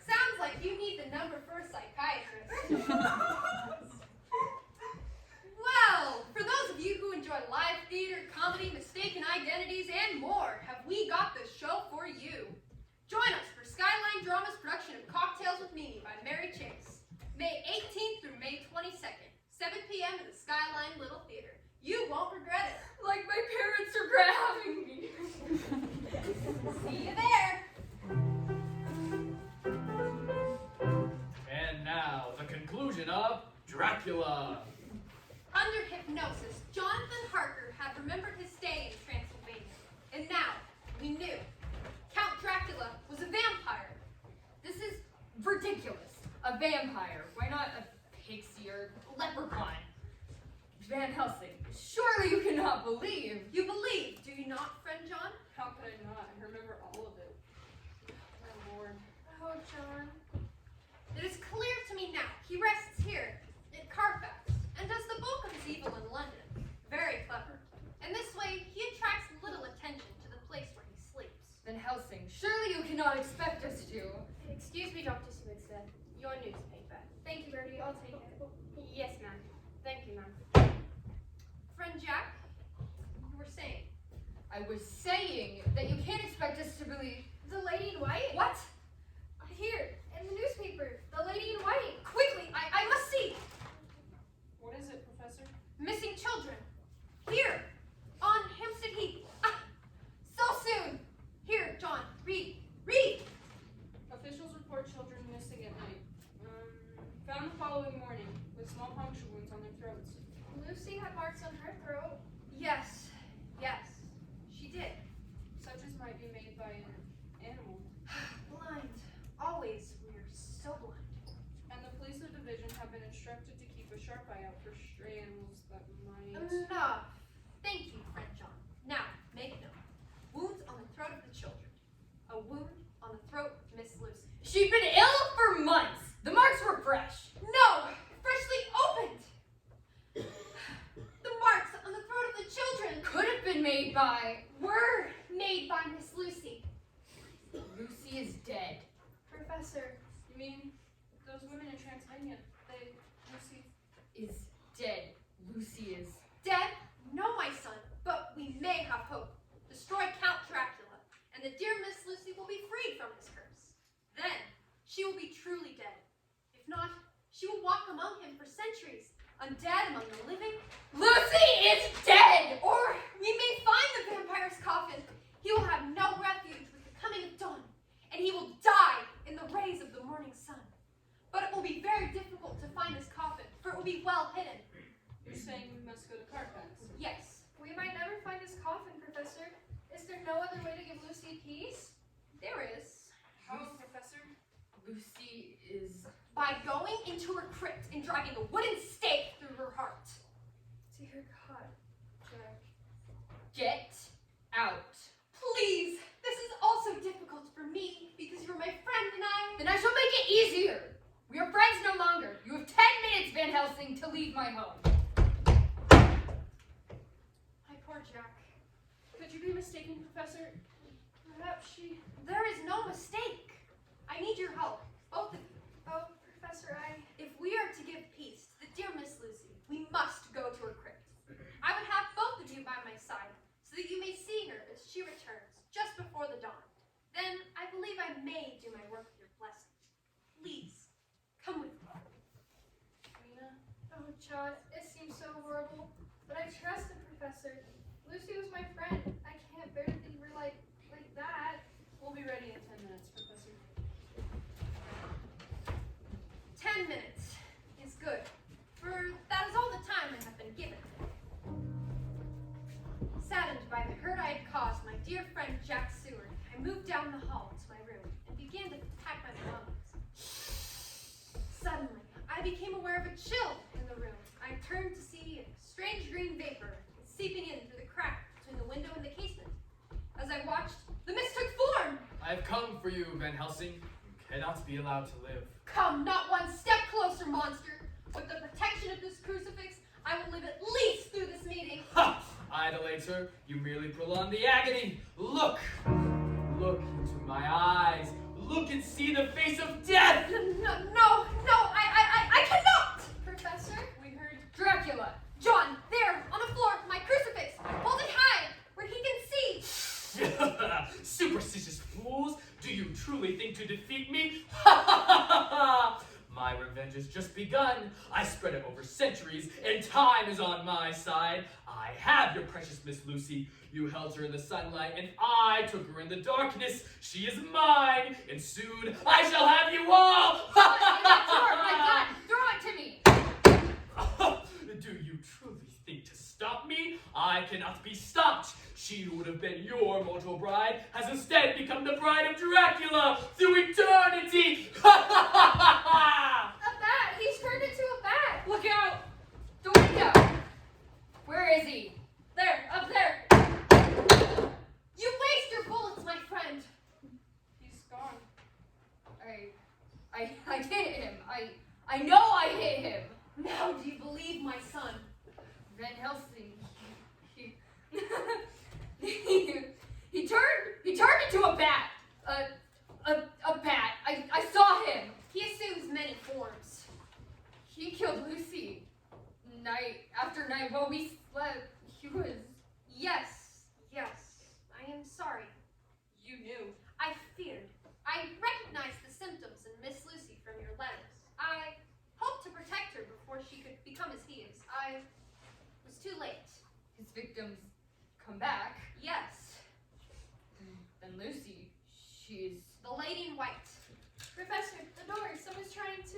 Sounds like you need the number for a psychiatrist. Well, for those of you who enjoy live theater, comedy, mistaken identities, and more, have we got the show for you. Join us for Skyline Drama's production of Cocktails with Mimi by Mary Chase, May 18th through May 22nd, 7 p.m. in the Skyline Little Theater. You won't regret it. Like my parents regret having me. See you there. And now, the conclusion of Dracula. Under hypnosis, Jonathan Harker had remembered his stay in Transylvania. And now, we knew. Count Dracula was a vampire. This is ridiculous. A vampire. Why not a pixie or leprechaun? Van Helsing. Surely you cannot believe. You believe, do you not, friend John? How could I not? I remember all of it. My lord. Oh, John. It is clear to me now. He rests here, in Carfax, and does the bulk of his evil in London. Very clever. And this way, he attracts little I was saying that you can't expect us to believe. The lady in white? What? Here, in the newspaper. The lady in white. Quickly, I must see. What is it, Professor? Missing children. Here, on Hampstead Heath. Ah, so soon. Here, John, read. Read. Officials report children missing at night. Found the following morning with small puncture wounds on their throats. Lucy had marks on her throat. Yes, yes, she did. Such as might be made by an animal. Blind. Always, we're so blind. And the police of division have been instructed to keep a sharp eye out for stray animals that might... Enough. Thank you, friend John. Now, make note. Wounds on the throat of the children. A wound on the throat of Miss Lucy. She'd been ill for months. The marks were fresh. No! Freshly opened! The marks on the throat of the children Could have been made by. were made by Miss Lucy. Lucy is dead. Professor, You mean those women in Transylvania, they... Lucy... Is dead. Lucy is. Dead? No, my son, but we may have hope. Destroy Count Dracula, and the dear Miss Lucy will be freed from his curse. Then, she will be truly dead. If not, she will walk among him for centuries, undead among the living. Lucy is dead! Or we may find the vampire's coffin. He will have no refuge with the coming of dawn, and he will die in the rays of the morning sun. But it will be very difficult to find his coffin, for it will be well hidden. You're saying we must go to Carfax? Yes, we might never find his coffin, Professor. Is there no other way to give Lucy peace? there is. How, Professor? Lucy is. By going into her crypt and driving a wooden stake through her heart. Dear God, Jack. Get out. Please, this is also difficult for me because you're my friend and I. Then I shall make it easier. We are friends no longer. You have 10 minutes, Van Helsing, to leave my home. My poor Jack. Could you be mistaken, Professor? Perhaps she... There is no mistake. I need your help, both of you. Oh, Professor, If we are to give peace to the dear Miss Lucy, we must go to her crypt. I would have both of you by my side so that you may see her as she returns just before the dawn. Then I believe I may do my work with your blessing. Please, come with me. Mina? Oh, John, it seems so horrible, but I trust the Professor. Lucy was my friend. I can't bear to leave her like that. We'll be ready in 10 minutes, Professor. 10 minutes is good, for that is all the time I have been given. Saddened by the hurt I had caused my dear friend Jack Seward, I moved down the hall to my room and began to pack my belongings. Suddenly, I became aware of a chill in the room. I turned to see a strange green vapor seeping in through the crack between the window and the casement. As I watched, the mist took form. I have come for you, Van Helsing. You cannot be allowed to live. Come, not one step closer, monster. With the protection of this crucifix, I will live at least through this meeting. Ha! Idolater, you merely prolong the agony. Look! Look into my eyes. Look and see the face of death! No, I cannot! Professor? We heard... Dracula. John, there, on the floor, my crucifix. Hold it high, where he can see. Superstitious fools! Do you truly think to defeat me? My revenge has just begun. I spread it over centuries, and time is on my side. I have your precious Miss Lucy. You held her in the sunlight, and I took her in the darkness. She is mine, and soon I shall have you all. My gun. Throw it to me. Do you truly think to stop me? I cannot be stopped. She who would have been your mortal bride has instead become the bride of Dracula through eternity. A bat! He's turned into a bat! Look out. The window. Where is he? There, up there. You waste your bullets, my friend. He's gone. I hit him. I know I hit him. Now do you believe, my son? Van Helsing, he turned into a bat. A bat. I saw him. He assumes many forms. He killed Lucy. Night after night while we slept. He was. Yes. sorry. You knew. I feared. I recognized the symptoms in Miss Lucy from your letters. I hoped to protect her before she could become as he is. I was too late. His victims come back. Yes, Then Lucy, she's... the lady in white. Professor, the door. Someone's trying to.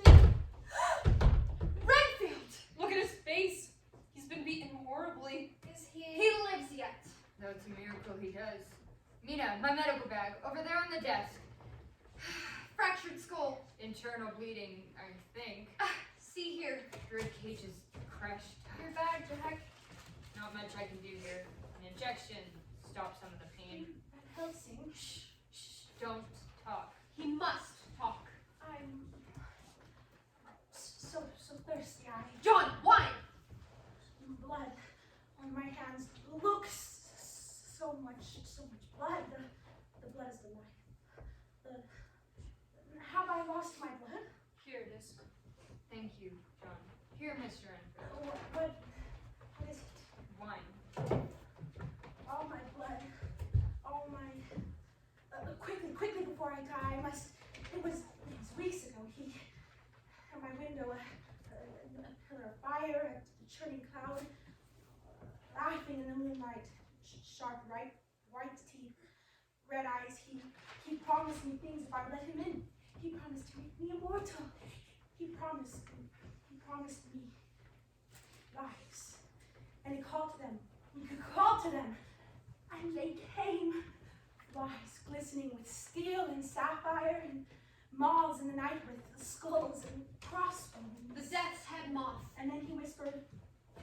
Redfield! Look at his face. He's been beaten horribly. Is he? He lives yet. No, it's a miracle he does. Mina, my medical bag, over there on the desk. Fractured skull. Internal bleeding, I think. See here. Rib cage is crushed. Your bag, Jack. Not much I can do here. An injection stops some of the pain. Van Helsing, Don't talk. He must talk. I'm so thirsty. John, wine! Blood on my hands. Look, so much blood. The blood is the life. Have I lost my blood? Here it is. Thank you, John. Here, Mr. Enfield. What is it? Wine. All my blood. All my. Quickly before I die, I must. It was weeks ago. He. At my window, a pillar of fire, a churning cloud, laughing in the moonlight, sharp, white teeth, red eyes. He promised me things if I let him in. He promised to make me immortal. He promised me lives. And he called to them. He could call to them. And they came. Flies glistening with steel and sapphire, and moths in the night with skulls and crossbones. The death's head moth. And then he whispered,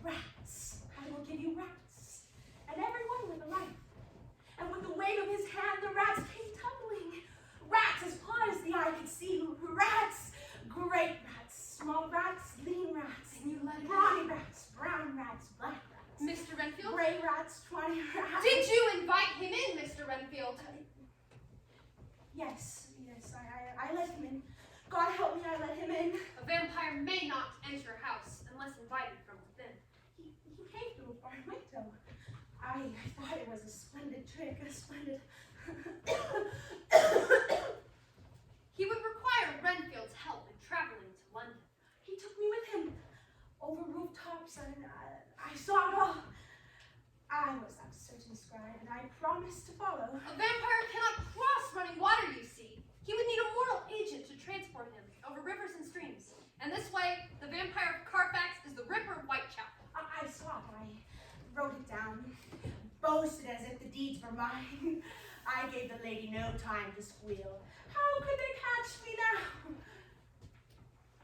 rats. I will give you rats. And everyone with a life. And with the wave of his hand, the rats came tumbling. Rats as far as the eye could see. Rats. Great rats. Small rats. Lean rats. And you let him Brawny rats. Brown rats. Black rats. Mr. Renfield? Gray rats. 20 rats. Did you invite him in, Mr. Renfield? Yes. I let him in. God help me, I let him in. A vampire may not enter a house unless invited from within. He came through a barn window. I thought it was a splendid trick, a splendid. He would require Renfield's help in traveling to London. He took me with him over rooftops, and I saw it all. I was that certain scribe, and I promised to follow. A vampire cannot cross running water, you see. He would need a mortal agent to transport him over rivers and streams. And this way, the vampire of Carfax is the Ripper of Whitechapel. I saw it. I wrote it down, boasted as if the deeds were mine. I gave the lady no time to squeal. How could they catch me now?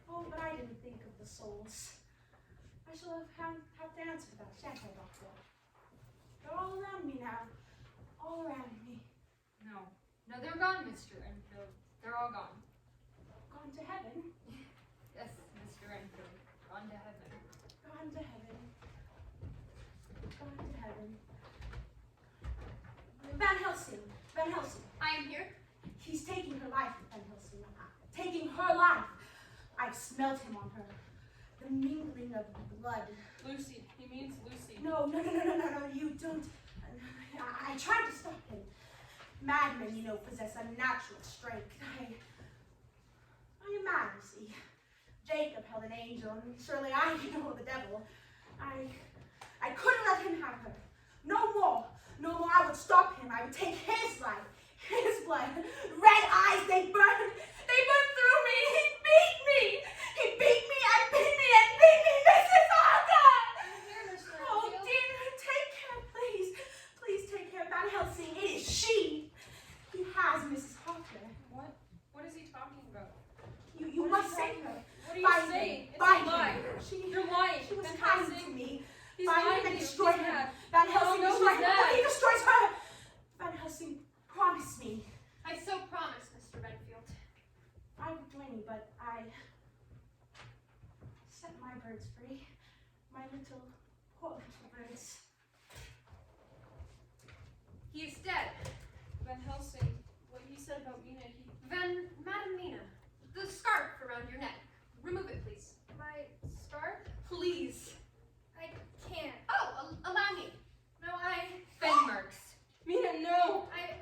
Oh, but I didn't think of the souls. I shall have to answer for that, shan't I, Doctor? They're all around me now. All around me. No, they're gone, Mr. Enfield. They're all gone. Gone to heaven. Yes, Mr. Enfield. Gone to heaven. Gone to heaven. Gone to heaven. Van Helsing. Van Helsing. I am here. He's taking her life, Van Helsing. Taking her life. I've smelt him on her. The mingling of blood. Lucy. He means Lucy. No, you don't. I tried to stop him. Madmen, possess unnatural strength. I am mad, you see. Jacob held an angel, and surely I the devil. I couldn't let him have her. No more. I would stop him. I would take his life, his blood. Red eyes, they burned. They burned through me. He beat me. He beat me and beat me and beat me, Mrs. Harker. Here, Mr. Oh, Enfield. dear, take care, please. Please take care. Van Helsing, it is she. He has Mrs. Harker. What is he talking about? You What must is he save her. What are you Find saying? him. It's Find a lie. him. You're lying. She was Van kind Helsing. to me. He's Find lying him and to you. destroy He's him. mad. Van Helsing, no, destroy he's him. not. He destroys her. Van Helsing, promise me. I so promise, Mr. Renfield. I would join you, but I set my birds free. My poor little birds. He is dead. Van Helsing. What he said about Mina, Madam Mina, the scarf around your neck. Remove it, please. My scarf? Please. I can't. Oh, allow me. No, I. Fang marks. Mina, no! I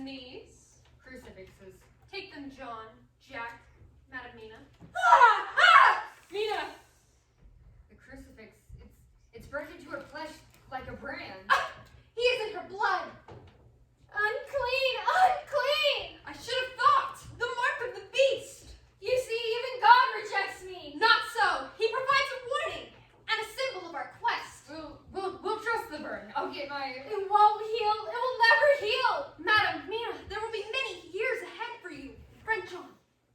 These. Crucifixes. Take them, John, Jack, Madam Mina. Mina! The crucifix, it's burnt into her flesh like a brand. He is in her blood. Unclean! Unclean! I should have thought. The mark of the beast. You see, even God rejects me. Not so. He provides a warning and a symbol of our quest. We'll trust the burn. I'll get my... It won't heal. It will never heal. Madam Mina, there will be many years ahead for you, friend John.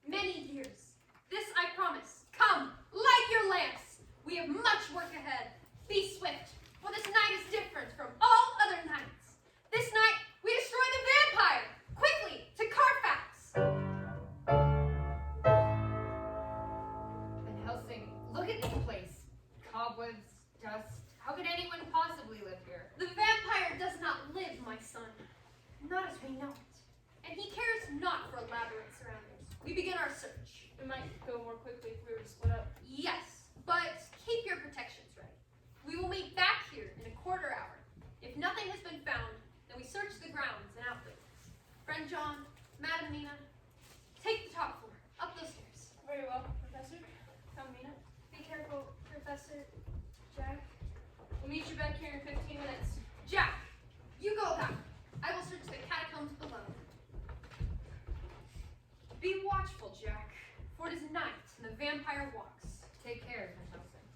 Many years. This I promise. Come, light your lamps. We have much work ahead. Be swift, for this night is different from all other nights. This night, we destroy the vampire. Quickly, to Carfax. Van Helsing, look at this place. Cobwebs, dust. How could anyone possibly live here? The vampire does not live, my son. Not as we know it. And he cares not for elaborate surroundings. We begin our search. It might go more quickly if we were to split up. Yes, but keep your protections ready. We will meet back here in a quarter hour. If nothing has been found, then we search the grounds and outbuildings. Friend John, Madam Mina, take the top floor, up those stairs. Very well, Professor. Come, Mina. Be careful, Professor. Jack. We'll meet you back here in 15 minutes. Jack, you go back. I will search the catacombs below. Be watchful, Jack, for it is night and the vampire walks. Take care, Van Helsing.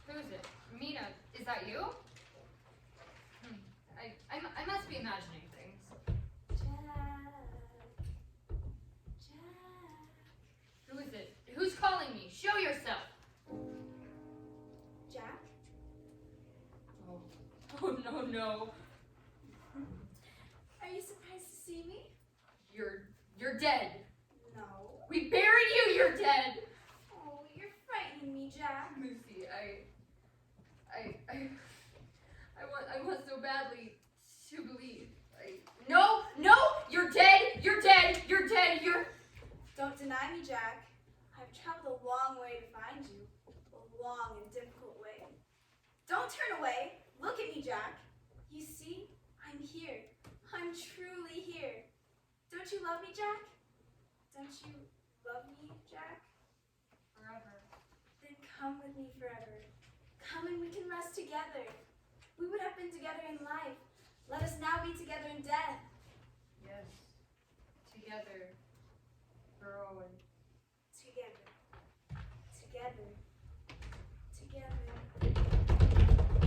Who's it? Mina, is that you? I must be imagining things. Who is it? Who's calling me? Show yourself. Jack? Oh no. Are you surprised to see me? You're dead. No. We buried you, you're dead. Oh, you're frightening me, Jack. Lucy, I want so badly to believe. No, you're dead, you're dead, you're dead, you're... Don't deny me, Jack. I've traveled a long way to find you. A long and difficult way. Don't turn away. Look at me, Jack. You see, I'm here. I'm truly here. Don't you love me, Jack? Don't you love me, Jack? Forever. Then come with me forever. Come and we can rest together. We would have been together in life. Let us now be together in death. Yes. Together. For always. Together. Together. Together.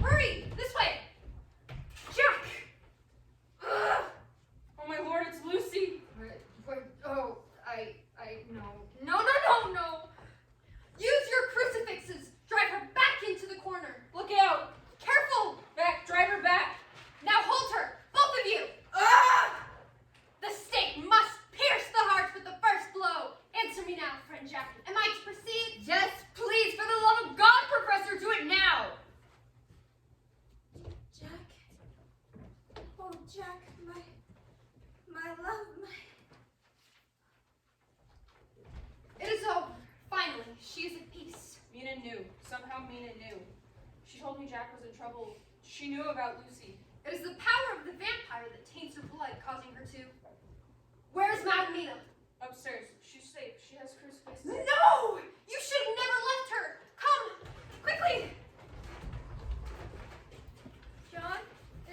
Hurry! This way! Jack! Ugh! Oh my lord, it's Lucy! Oh, no. No. Use your crucifixes! Drive her back into the corner! Look out! Careful! Back, drive her back! Now hold her! Both of you! The stake must pierce the heart with the first blow! Answer me now, friend Jack. Am I to proceed? Yes, please, for the love of God, Professor, do it now! Jack. Oh, Jack, my love, It is over. Finally, she is at peace. Mina knew. Somehow Mina knew. She told me Jack was in trouble. She knew about Lucy. It is the power of the vampire that taints her blood, causing her to... Where is Madam Mina? Upstairs. She's safe. She has crucifixes. No! You should have never left her! Come! Quickly! John,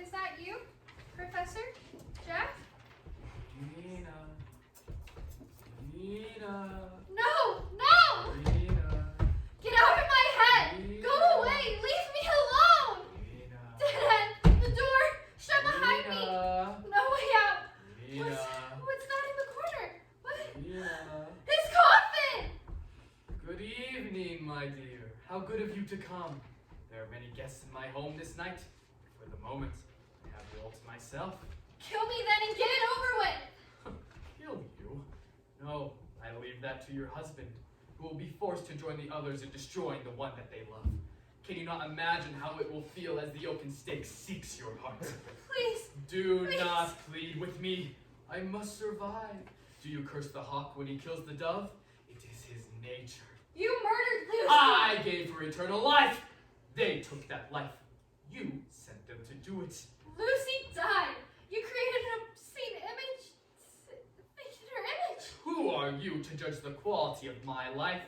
is that you? Professor? Jack? Mina. No! No! Get out of my head! Go away! Leave me alone! Dead end! The door! Shut behind me! No way out! What's that in the corner? What? His coffin! Good evening, my dear. How good of you to come. There are many guests in my home this night. For the moment, I have you all to myself. Kill me then and get it over with! Kill you? No, I leave that to your husband, who will be forced to join the others in destroying the one that they love. Can you not imagine how it will feel as the oaken stake seeks your heart? Please! Do not plead with me. I must survive. Do you curse the hawk when he kills the dove? It is his nature. You murdered Lucy! I gave her eternal life. They took that life. You sent them to do it. Lucy died. You created an obscene image. Fainted her image. Who are you to judge the quality of my life?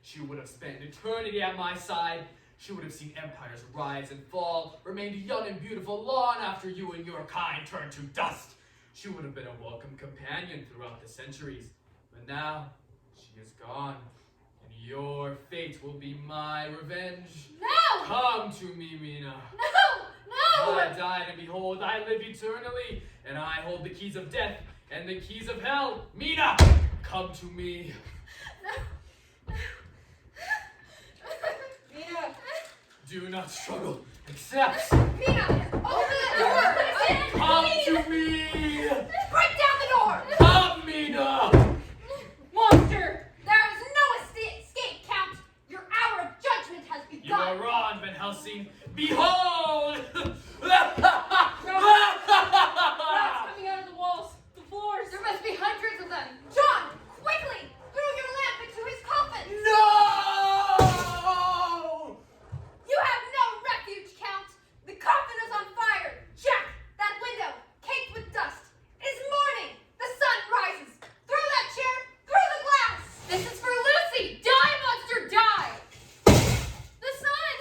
She would have spent an eternity at my side. She would have seen empires rise and fall, remained young and beautiful long after you and your kind turned to dust. She would have been a welcome companion throughout the centuries. But now, she is gone, and your fate will be my revenge. No! Come to me, Mina. No! I died, and behold, I live eternally, and I hold the keys of death and the keys of hell. Mina, come to me. Mina! Do not struggle. Accept. Mina, open the door! Come to me. Break down the door! Come, Mina. Monster! There is no escape, Count! Your hour of judgment has You begun! are wrong, Van Helsing. Behold! Rats coming out of the walls, the floors. There must be hundreds of them. John, quickly! Throw your lamp into his coffin! No! You have no refuge, Count! The coffin is on fire! Jack, that window, caked with dust! It is morning! The sun rises! Throw that chair through the glass! This is for Lucy. Die, monster, die. The sun!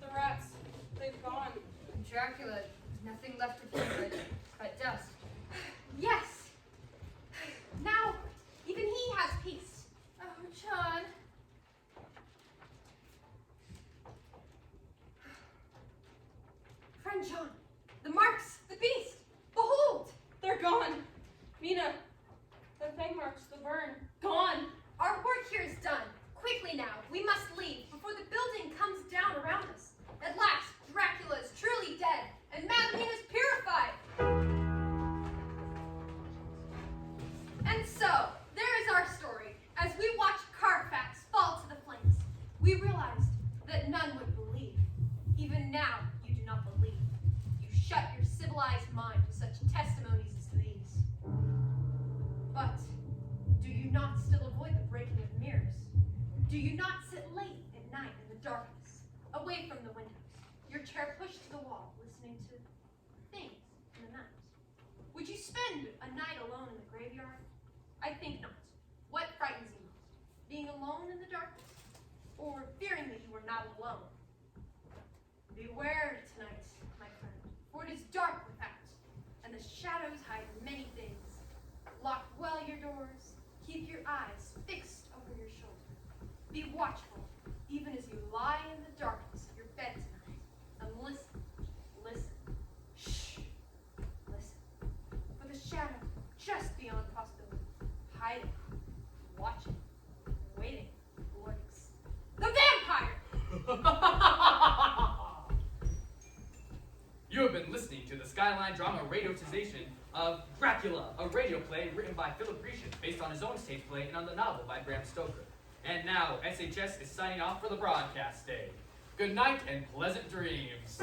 The rats, they've gone. Dracula, nothing left of him but dust. Yes! Now, even he has peace. Oh, John. Friend John, the marks, the beast, behold! They're gone. Mina, the fang marks, the burn, gone. Our work here is done. Quickly now, we must leave before the building comes down around us. At last, Dracula is truly dead, and Madeline is purified. And so, there is our story. As we watched Carfax fall to the flames, we realized that none would believe. Even now, you do not believe. You shut your civilized mind to such testimonies as these. But do you not still avoid the breaking of mirrors? Do you not sit late at night in the darkness, away from the windows, your chair pushed to the wall, listening to things in the night? Would you spend a night alone in the graveyard? I think not. What frightens you most? Being alone in the darkness, or fearing that you are not alone? Beware tonight, my friend, for it is dark without, and the shadows hide many things. Lock well your doors. Keep your eyes fixed over your shoulder. Be watchful, even as you lie in the darkness of your bed tonight. And listen, listen, shh, listen. For the shadow just beyond possibility, hiding, watching, waiting, lurks. The vampire! You have been listening to the Skyline Drama radiotization of Dracula, a radio play written by Philip Grecian based on his own stage play and on the novel by Bram Stoker. And now, SHS is signing off for the broadcast day. Good night and pleasant dreams.